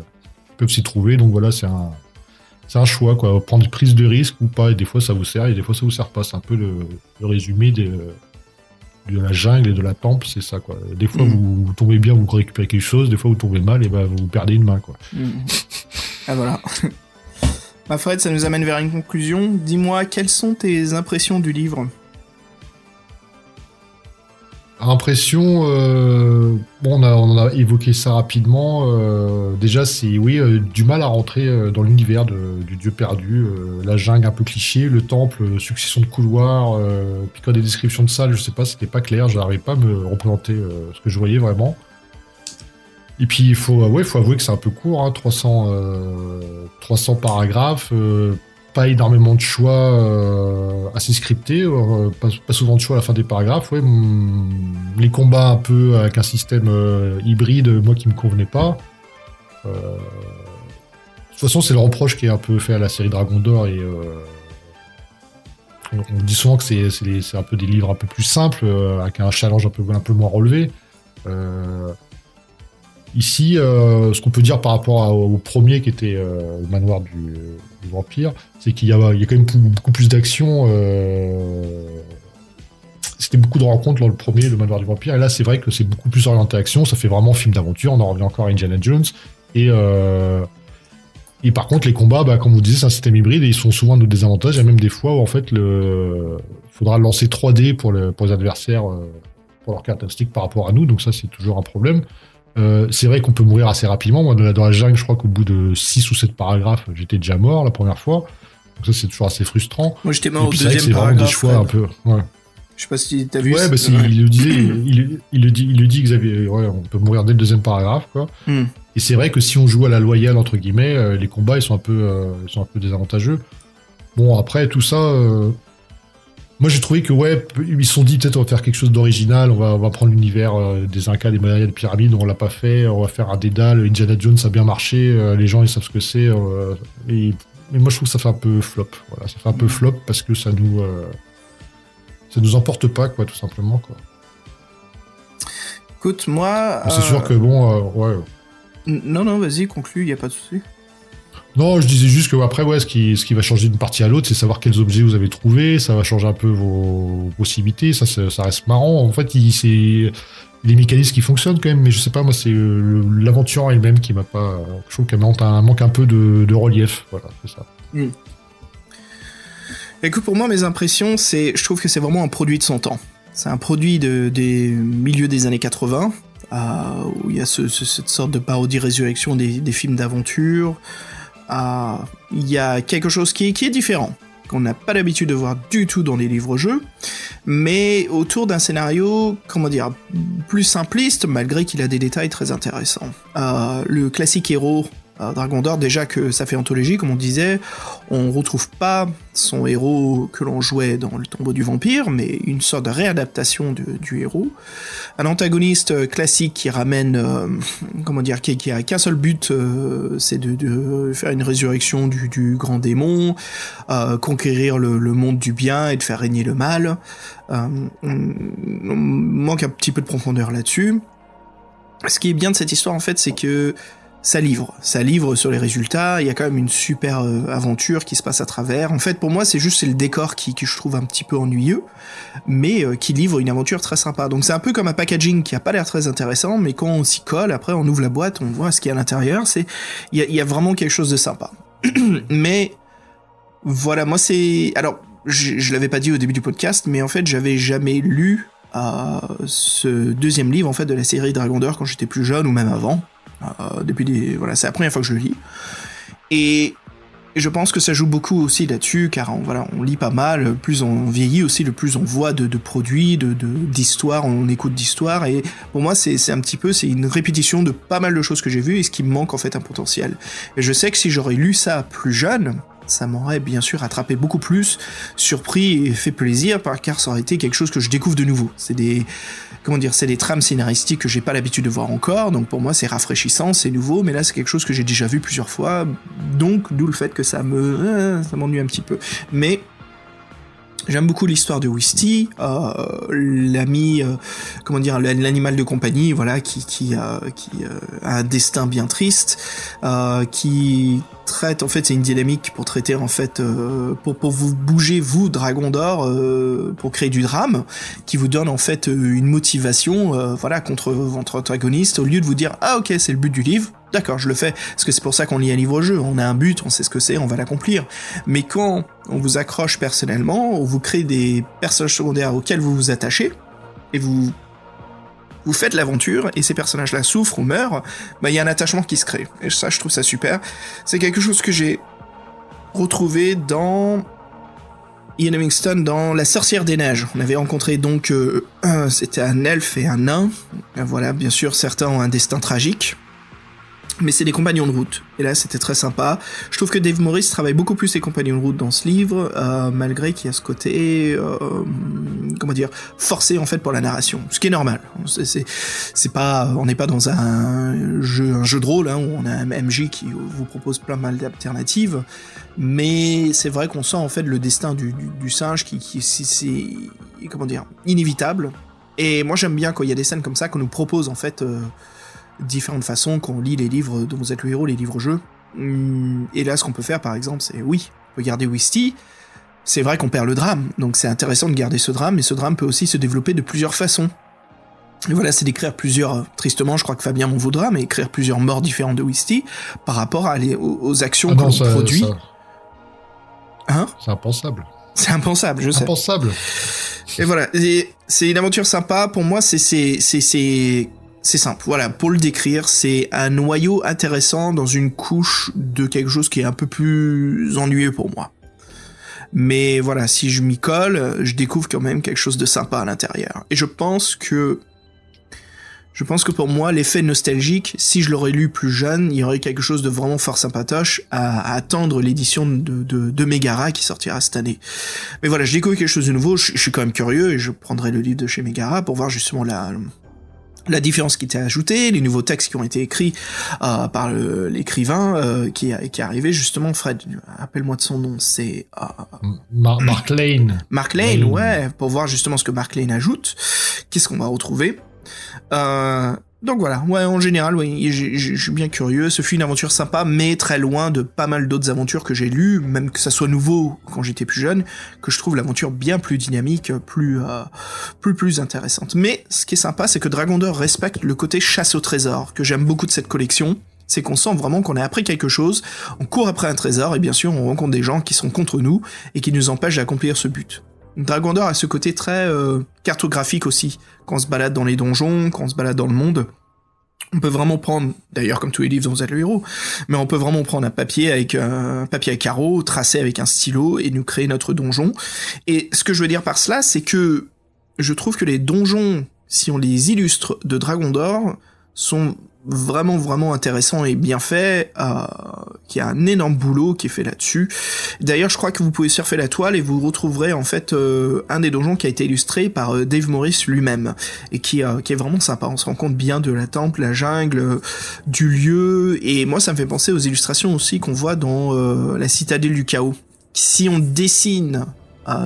peuvent s'y trouver. Donc voilà, c'est un choix, quoi. Prendre une prise de risque ou pas, et des fois ça vous sert, et des fois ça vous sert pas. C'est un peu le résumé de la jungle et de la temple, c'est ça, quoi. Des fois vous tombez bien, vous récupérez quelque chose, des fois vous tombez mal, et vous perdez une main, quoi. Ah voilà. Bah Fred, ça nous amène vers une conclusion. Dis-moi, quelles sont tes impressions du livre ? Impression, bon, on en a évoqué ça rapidement. Déjà, c'est du mal à rentrer dans l'univers du dieu perdu, la jungle un peu cliché, le temple, succession de couloirs. Puis quand des descriptions de salles, je sais pas, c'était pas clair, j'arrivais pas à me représenter ce que je voyais vraiment. Et puis il faut avouer que c'est un peu court, hein, 300 paragraphes. Pas énormément de choix, assez scriptés, pas souvent de choix à la fin des paragraphes. Les combats un peu avec un système hybride, moi qui me convenait pas. De toute façon, c'est le reproche qui est un peu fait à la série Dragon d'Or, et on dit souvent que c'est un peu des livres un peu plus simples, avec un challenge un peu moins relevé. Ici, ce qu'on peut dire par rapport au premier qui était le manoir du vampire, c'est qu'il y a quand même beaucoup plus d'action. C'était beaucoup de rencontres dans le premier, le manoir du vampire, et là c'est vrai que c'est beaucoup plus orienté action, ça fait vraiment film d'aventure, on en revient encore à Indiana Jones, et par contre les combats, comme vous disiez, c'est un système hybride, et ils sont souvent à notre désavantage. Il y a même des fois où en fait faudra lancer 3D pour les adversaires, pour leurs caractéristiques par rapport à nous, donc ça c'est toujours un problème. C'est vrai qu'on peut mourir assez rapidement. Moi, dans la jungle, je crois qu'au bout de 6 ou 7 paragraphes, j'étais déjà mort la première fois. Donc ça, c'est toujours assez frustrant. Moi, j'étais mort au deuxième paragraphe. C'est vraiment des choix un peu. Ouais. Je sais pas si t'as vu. Ouais, il le disait. il le dit, Xavier. Ouais, on peut mourir dès le deuxième paragraphe, quoi. Et c'est vrai que si on joue à la loyale, entre guillemets, les combats, ils sont un peu désavantageux. Bon, après, tout ça. Moi, j'ai trouvé que, ils se sont dit, peut-être, on va faire quelque chose d'original, on va prendre l'univers des Incas, des Mayas, des pyramides, on l'a pas fait, on va faire un Dédale, Indiana Jones, ça a bien marché, les gens, ils savent ce que c'est, mais moi, je trouve que ça fait un peu flop, voilà, ça fait un peu flop parce que ça nous emporte pas, quoi, tout simplement, quoi. Écoute, moi... C'est sûr que, Non, vas-y, conclue, y a pas de souci. Non, je disais juste que après, ce qui va changer d'une partie à l'autre, c'est savoir quels objets vous avez trouvés, ça va changer un peu vos possibilités, ça reste marrant. En fait, c'est les mécanismes qui fonctionnent quand même, mais je sais pas, moi, c'est l'aventure en elle-même qui m'a pas... Je trouve qu'elle manque un peu de relief, voilà, c'est ça. Écoute, pour moi, mes impressions, je trouve que c'est vraiment un produit de son temps. C'est un produit des milieux des années 80, où il y a cette sorte de parodie-résurrection des films d'aventure. Il y a quelque chose qui est différent, qu'on n'a pas l'habitude de voir du tout dans les livres-jeux, mais autour d'un scénario, plus simpliste, malgré qu'il a des détails très intéressants. Le classique héros, Dragon d'Or, déjà que ça fait anthologie, comme on disait, on retrouve pas son héros que l'on jouait dans le Tombeau du Vampire, mais une sorte de réadaptation du héros. Un antagoniste classique qui ramène, qui a qu'un seul but, c'est de faire une résurrection du grand démon, conquérir le monde du bien et de faire régner le mal. On manque un petit peu de profondeur là-dessus. Ce qui est bien de cette histoire, en fait, c'est que ça livre sur les résultats, il y a quand même une super aventure qui se passe à travers. En fait, pour moi, c'est le décor qui je trouve un petit peu ennuyeux, mais qui livre une aventure très sympa. Donc c'est un peu comme un packaging qui a pas l'air très intéressant, mais quand on s'y colle, après on ouvre la boîte, on voit ce qu'il y a à l'intérieur, il y a vraiment quelque chose de sympa. Mais voilà, moi c'est... Alors, je l'avais pas dit au début du podcast, mais en fait, j'avais jamais lu ce deuxième livre en fait de la série Dragon d'Or quand j'étais plus jeune ou même avant. C'est la première fois que je le lis. Et je pense que ça joue beaucoup aussi là-dessus, car on lit pas mal, plus on vieillit aussi, le plus on voit de produits, d'histoires, on écoute d'histoires, et pour moi c'est une répétition de pas mal de choses que j'ai vues, et ce qui me manque en fait un potentiel. Et je sais que si j'aurais lu ça plus jeune, ça m'aurait bien sûr attrapé beaucoup plus, surpris et fait plaisir, car ça aurait été quelque chose que je découvre de nouveau. C'est des trames scénaristiques que j'ai pas l'habitude de voir encore, donc pour moi c'est rafraîchissant, c'est nouveau, mais là c'est quelque chose que j'ai déjà vu plusieurs fois, donc d'où le fait que ça m'ennuie un petit peu. Mais J'aime beaucoup l'histoire de Wisty, l'ami, l'animal de compagnie, voilà, qui a un destin bien triste, qui traite, en fait, c'est une dynamique pour traiter, en fait, pour vous bouger, vous, Dragon d'Or, pour créer du drame, qui vous donne, en fait, une motivation, voilà, contre votre antagoniste, au lieu de vous dire, ah, ok, c'est le but du livre, d'accord, je le fais, parce que c'est pour ça qu'on lit un livre-jeu, on a un but, on sait ce que c'est, on va l'accomplir. Mais quand on vous accroche personnellement, on vous crée des personnages secondaires auxquels vous vous attachez, et vous faites l'aventure, et ces personnages-là souffrent ou meurent, bah il y a un attachement qui se crée. Et ça, je trouve ça super. C'est quelque chose que j'ai retrouvé dans Ian Livingstone, dans La Sorcière des Neiges. On avait rencontré donc, c'était un elfe et un nain. Voilà, bien sûr, certains ont un destin tragique. Mais c'est des compagnons de route. Et là, c'était très sympa. Je trouve que Dave Morris travaille beaucoup plus ses compagnons de route dans ce livre, malgré qu'il y a ce côté, forcé en fait pour la narration. Ce qui est normal. C'est pas, on n'est pas dans un jeu de rôle, hein, où on a un MJ qui vous propose plein mal d'alternatives. Mais c'est vrai qu'on sent en fait le destin du singe qui c'est inévitable. Et moi, j'aime bien quand il y a des scènes comme ça qu'on nous propose en fait. Différentes façons quand on lit les livres dont vous êtes le héros, les livres-jeux. Et là, ce qu'on peut faire, par exemple, c'est, oui, on peut garder Wisty, c'est vrai qu'on perd le drame, donc c'est intéressant de garder ce drame, mais ce drame peut aussi se développer de plusieurs façons. Et voilà, c'est d'écrire plusieurs, tristement, je crois que Fabien m'en voudra, mais écrire plusieurs morts différentes de Wisty par rapport aux actions que l'on produit. Hein ? C'est impensable. C'est impensable, je sais. Impensable. Et voilà, c'est une aventure sympa, pour moi, c'est simple, voilà, pour le décrire, c'est un noyau intéressant dans une couche de quelque chose qui est un peu plus ennuyeux pour moi. Mais voilà, si je m'y colle, je découvre quand même quelque chose de sympa à l'intérieur. Et je pense que pour moi, l'effet nostalgique, si je l'aurais lu plus jeune, il y aurait quelque chose de vraiment fort sympatoche à attendre l'édition de Megara qui sortira cette année. Mais voilà, je découvre quelque chose de nouveau, je suis quand même curieux et je prendrai le livre de chez Megara pour voir justement la différence qui était ajoutée, les nouveaux textes qui ont été écrits par l'écrivain qui est arrivé justement, Fred, appelle-moi de son nom, c'est... Mark Lane. Mark Lane, ouais, pour voir justement ce que Mark Lane ajoute, qu'est-ce qu'on va retrouver. Donc voilà, ouais, en général, oui, je suis bien curieux, ce fut une aventure sympa, mais très loin de pas mal d'autres aventures que j'ai lues, même que ça soit nouveau quand j'étais plus jeune, que je trouve l'aventure bien plus dynamique, plus intéressante. Mais ce qui est sympa, c'est que Dragon d'Or respecte le côté chasse au trésor, que j'aime beaucoup de cette collection, c'est qu'on sent vraiment qu'on a appris quelque chose, on court après un trésor, et bien sûr, on rencontre des gens qui sont contre nous, et qui nous empêchent d'accomplir ce but. Dragon d'Or a ce côté très cartographique aussi, quand on se balade dans les donjons, quand on se balade dans le monde. On peut vraiment prendre, d'ailleurs comme tous les livres dont vous êtes le héros, mais on peut vraiment prendre un papier à carreaux, tracer avec un stylo et nous créer notre donjon. Et ce que je veux dire par cela, c'est que je trouve que les donjons, si on les illustre de Dragon d'Or, sont vraiment intéressants et bien faits, qu'il y a un énorme boulot qui est fait là-dessus. D'ailleurs, je crois que vous pouvez surfer la toile et vous retrouverez en fait un des donjons qui a été illustré par Dave Morris lui-même et qui est vraiment sympa. On se rend compte bien de la temple, la jungle, du lieu, et moi ça me fait penser aux illustrations aussi qu'on voit dans la citadelle du chaos. Si on dessine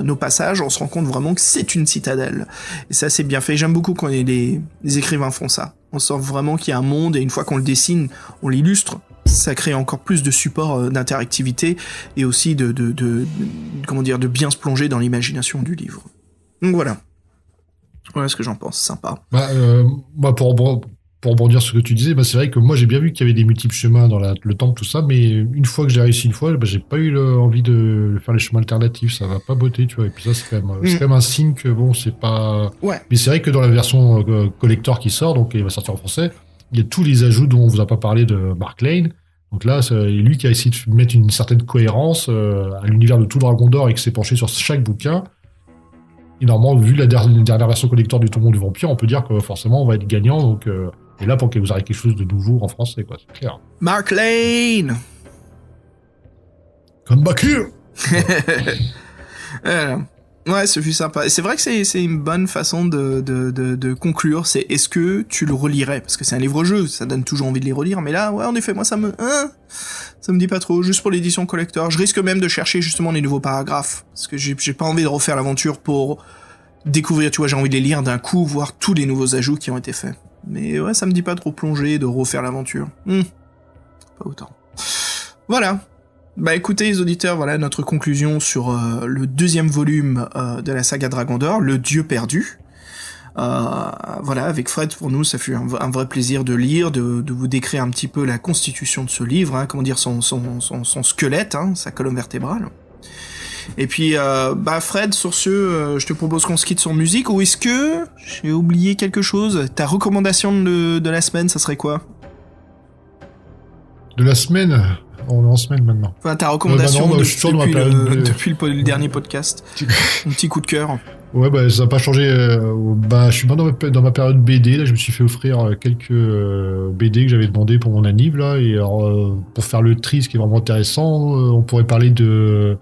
nos passages, on se rend compte vraiment que c'est une citadelle. Et ça, c'est bien fait. J'aime beaucoup quand les écrivains font ça. On sent vraiment qu'il y a un monde, et une fois qu'on le dessine, on l'illustre. Ça crée encore plus de support d'interactivité, et aussi de bien se plonger dans l'imagination du livre. Donc voilà. Voilà ce que j'en pense. Sympa. Pour rebondir sur ce que tu disais, c'est vrai que moi j'ai bien vu qu'il y avait des multiples chemins dans le temple, tout ça, mais une fois que j'ai réussi j'ai pas eu envie de faire les chemins alternatifs, ça va pas botter, tu vois. Et puis ça, c'est quand même un signe que bon, c'est pas. Ouais. Mais c'est vrai que dans la version collector qui sort, donc il va sortir en français, il y a tous les ajouts dont on vous a pas parlé de Mark Lane. Donc là, c'est lui qui a essayé de mettre une certaine cohérence à l'univers de tout Dragon d'Or et qui s'est penché sur chaque bouquin. Et normalement, vu la dernière version collector du Tombeau du Vampire, on peut dire que forcément on va être gagnant. Donc et là, pour que vous ayez quelque chose de nouveau en français, quoi, c'est clair. Mark Lane. Come back here. Ouais, ce fut sympa. Et c'est vrai que c'est une bonne façon de conclure. C'est est-ce que tu le relirais? Parce que c'est un livre-jeu, ça donne toujours envie de les relire. Mais là, ouais, en effet, moi, ça me dit pas trop. Juste pour l'édition collector. Je risque même de chercher justement les nouveaux paragraphes. Parce que j'ai pas envie de refaire l'aventure pour découvrir, tu vois, j'ai envie de les lire d'un coup, voir tous les nouveaux ajouts qui ont été faits. Mais ouais, ça me dit pas trop plonger, de refaire l'aventure. Pas autant. Voilà. Bah écoutez les auditeurs, voilà notre conclusion sur le deuxième volume de la saga Dragon d'Or, Le Dieu perdu. Voilà, avec Fred, pour nous, ça fut un vrai plaisir de lire, de vous décrire un petit peu la constitution de ce livre, hein, comment dire, son squelette, hein, sa colonne vertébrale. Et puis, bah Fred, sur ce, je te propose qu'on se quitte sur musique, ou est-ce que j'ai oublié quelque chose? Ta recommandation de la semaine, ça serait quoi? De la semaine? On est en semaine maintenant. Enfin, ta recommandation je suis toujours depuis le dernier podcast. Mon petit coup de cœur. Ouais, bah ça n'a pas changé. Bah, je suis pas dans ma période BD. Là, je me suis fait offrir quelques BD que j'avais demandé pour mon anniv là. Et alors, pour faire le tri, ce qui est vraiment intéressant, on pourrait parler de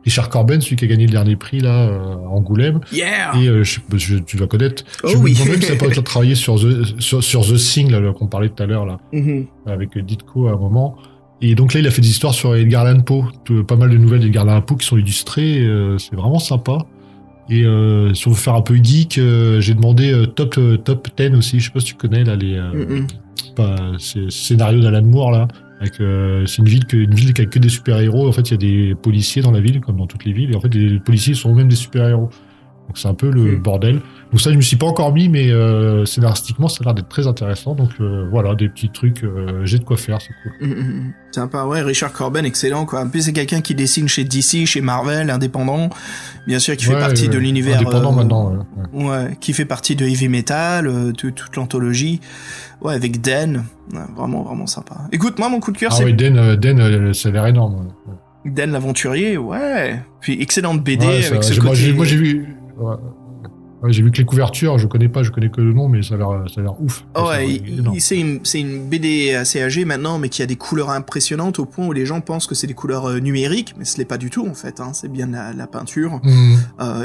Richard Corben, celui qui a gagné le dernier prix là à Angoulême. Yeah. Et tu dois connaître. Je me demande même si ça peut être travaillé sur The Thing là qu'on parlait tout à l'heure là, avec Ditko à un moment. Et donc là, il a fait des histoires sur Edgar Allan Poe, pas mal de nouvelles d'Edgar Allan Poe qui sont illustrées. C'est vraiment sympa. Et si on veut faire un peu geek, j'ai demandé top 10 aussi. Je sais pas si tu connais là les scénarios d'Alan Moore là. Avec, c'est une ville qui a que des super-héros. En fait, il y a des policiers dans la ville, comme dans toutes les villes. Et en fait, les policiers sont eux-mêmes des super-héros. Donc c'est un peu le bordel. Donc ça, je me suis pas encore mis, mais scénaristiquement, ça a l'air d'être très intéressant. Donc voilà, des petits trucs, j'ai de quoi faire, c'est cool. Sympa, ouais, Richard Corben, excellent, quoi. En plus, c'est quelqu'un qui dessine chez DC, chez Marvel, indépendant. Bien sûr, qui fait partie de l'univers... Indépendant maintenant, ouais, qui fait partie de Heavy Metal, toute l'anthologie. Ouais, avec Den. Ouais, vraiment, vraiment sympa. Écoute, moi, mon coup de cœur, c'est... Ah oui, Den, ça a l'air énorme. Ouais. Den l'aventurier, ouais. Puis excellente BD avec ce côté... Moi, j'ai vu... Ouais, j'ai vu que les couvertures, je connais que le nom, mais ça a l'air ouf. Ouais, c'est une BD assez âgée maintenant, mais qui a des couleurs impressionnantes au point où les gens pensent que c'est des couleurs numériques, mais ce n'est pas du tout en fait, hein, c'est bien la peinture.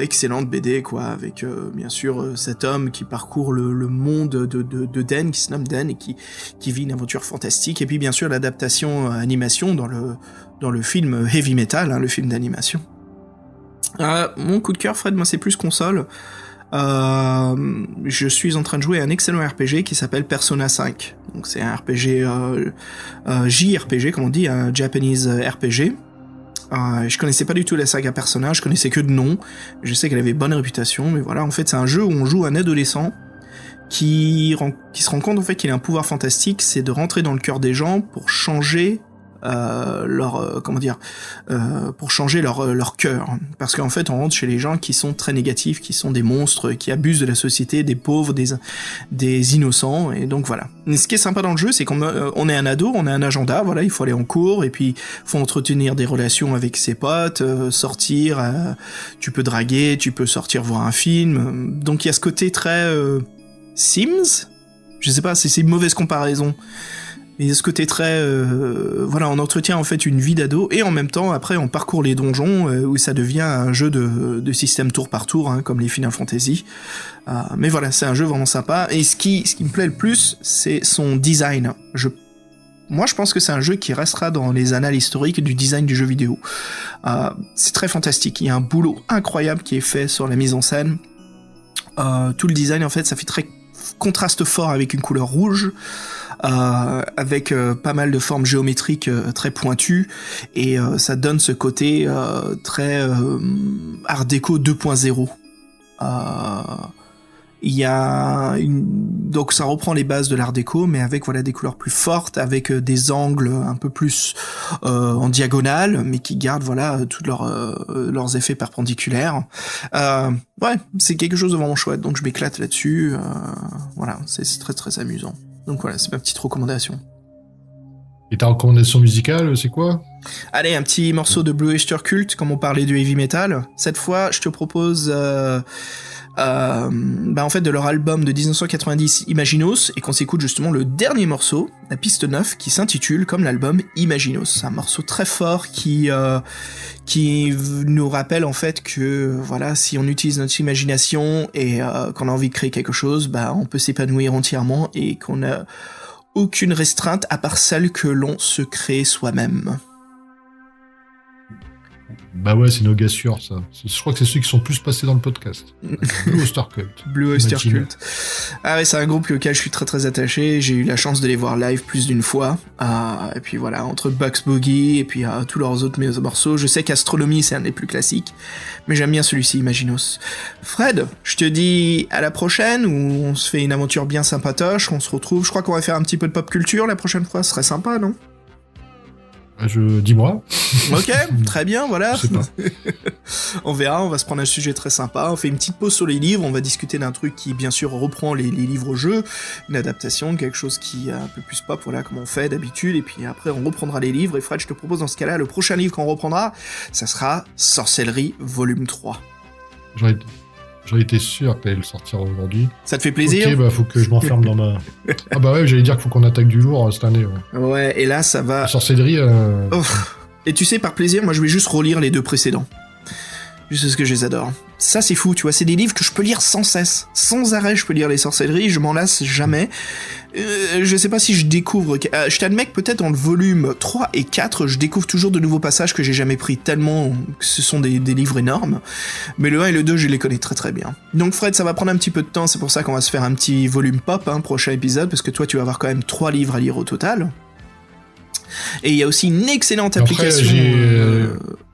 Excellente BD, quoi, avec bien sûr cet homme qui parcourt le monde de Den, qui se nomme Den, et qui vit une aventure fantastique, et puis bien sûr l'adaptation animation dans le film Heavy Metal, hein, le film d'animation. Mon coup de cœur, Fred, moi c'est plus console. Je suis en train de jouer à un excellent RPG qui s'appelle Persona 5. Donc c'est un RPG JRPG, comme on dit, un Japanese RPG. Je connaissais pas du tout la saga Persona, je connaissais que de nom. Je sais qu'elle avait bonne réputation, mais voilà, en fait c'est un jeu où on joue un adolescent qui se rend compte en fait qu'il a un pouvoir fantastique, c'est de rentrer dans le cœur des gens pour changer pour changer leur cœur, parce qu'en fait on rentre chez les gens qui sont très négatifs, qui sont des monstres, qui abusent de la société, des pauvres, des innocents, et donc voilà. Et ce qui est sympa dans le jeu, c'est qu'on est un ado, on a un agenda, voilà, il faut aller en cours, et puis faut entretenir des relations avec ses potes, sortir, tu peux draguer, tu peux sortir voir un film, donc il y a ce côté très Sims, je sais pas si c'est une mauvaise comparaison. Il y a ce côté très... voilà, on entretient en fait une vie d'ado, et en même temps, après, on parcourt les donjons, où ça devient un jeu de système tour par tour, hein, comme les Final Fantasy. Mais voilà, c'est un jeu vraiment sympa, et ce qui me plaît le plus, c'est son design. Moi, je pense que c'est un jeu qui restera dans les annales historiques du design du jeu vidéo. C'est très fantastique, il y a un boulot incroyable qui est fait sur la mise en scène. Tout le design, en fait, ça fait très contraste fort avec une couleur rouge, avec pas mal de formes géométriques très pointues, et ça donne ce côté très Art déco 2.0. Il y a donc ça reprend les bases de l'Art déco, mais avec voilà des couleurs plus fortes, avec des angles un peu plus en diagonale, mais qui gardent voilà tous leurs effets perpendiculaires. Ouais, c'est quelque chose de vraiment chouette, donc je m'éclate là-dessus. Voilà, c'est très très amusant. Donc voilà, c'est ma petite recommandation. Et ta recommandation musicale, c'est quoi ? Allez, un petit morceau de Blue Oyster Cult, comme on parlait du heavy metal. Cette fois, je te propose en fait de leur album de 1990 Imaginos, et qu'on s'écoute justement le dernier morceau, la piste 9, qui s'intitule comme l'album Imaginos. C'est un morceau très fort qui nous rappelle en fait que voilà, si on utilise notre imagination et qu'on a envie de créer quelque chose, on peut s'épanouir entièrement et qu'on n'a aucune restreinte à part celle que l'on se crée soi-même. Bah ouais, c'est nos gars sûrs, ça. Je crois que c'est ceux qui sont plus passés dans le podcast. Blue Oyster Cult. Blue Oyster Cult. Ah ouais, c'est un groupe auquel je suis très très attaché. J'ai eu la chance de les voir live plus d'une fois. Et puis voilà, entre Bugs Boogie et puis tous leurs autres morceaux. Je sais qu'Astronomy, c'est un des plus classiques. Mais j'aime bien celui-ci, Imaginos. Fred, je te dis à la prochaine, où on se fait une aventure bien sympatoche. On se retrouve. Je crois qu'on va faire un petit peu de pop culture la prochaine fois. Ce serait sympa, non ? Dis-moi. Ok, très bien, voilà. Je sais pas. On verra, on va se prendre un sujet très sympa. On fait une petite pause sur les livres, on va discuter d'un truc qui, bien sûr, reprend les livres-jeux, une adaptation, quelque chose qui est un peu plus pop, voilà, comme on fait d'habitude, et puis après, on reprendra les livres. Et Fred, je te propose dans ce cas-là, le prochain livre qu'on reprendra, ça sera Sorcellerie, volume 3. J'en étais sûr qu'elle allait le sortir aujourd'hui. Ça te fait plaisir ? Ok, faut que je m'enferme dans ma... Ah bah ouais, j'allais dire qu'il faut qu'on attaque du lourd cette année. Ouais, et là, ça va... La sorcellerie... Et tu sais, par plaisir, moi je vais juste relire les deux précédents. Juste parce que je les adore. Ça, c'est fou, tu vois, c'est des livres que je peux lire sans cesse. Sans arrêt, je peux lire les sorcelleries, je m'en lasse jamais. Je sais pas si je découvre... je t'admets que peut-être dans le volume 3 et 4, je découvre toujours de nouveaux passages que j'ai jamais pris, tellement que ce sont des livres énormes. Mais le 1 et le 2, je les connais très très bien. Donc Fred, ça va prendre un petit peu de temps, c'est pour ça qu'on va se faire un petit volume pop, prochain épisode, parce que toi, tu vas avoir quand même 3 livres à lire au total. Et il y a aussi une excellente application...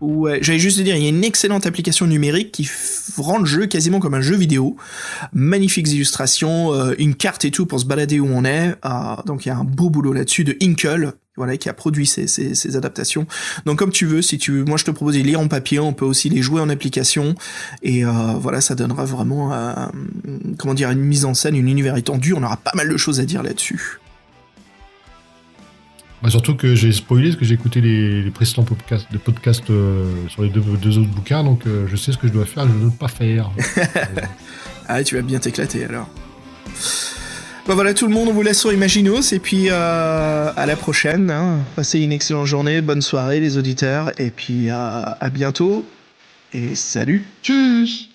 Ouais, j'allais juste te dire, il y a une excellente application numérique qui rend le jeu quasiment comme un jeu vidéo. Magnifiques illustrations, une carte et tout pour se balader où on est. Donc il y a un beau boulot là-dessus de Inkle, voilà, qui a produit ces adaptations. Donc comme tu veux, moi je te propose de les lire en papier, on peut aussi les jouer en application. Et voilà, ça donnera vraiment, une mise en scène, une univers étendu. On aura pas mal de choses à dire là-dessus. Bah surtout que j'ai spoilé, parce que j'ai écouté les précédents podcasts sur les deux autres bouquins, donc je sais ce que je dois faire et je ne dois pas faire. Ah, tu vas bien t'éclater alors. Bah voilà tout le monde, on vous laisse sur Imaginos, et puis à la prochaine. Passez une excellente journée, bonne soirée les auditeurs, et puis à bientôt, et salut. Tchuss.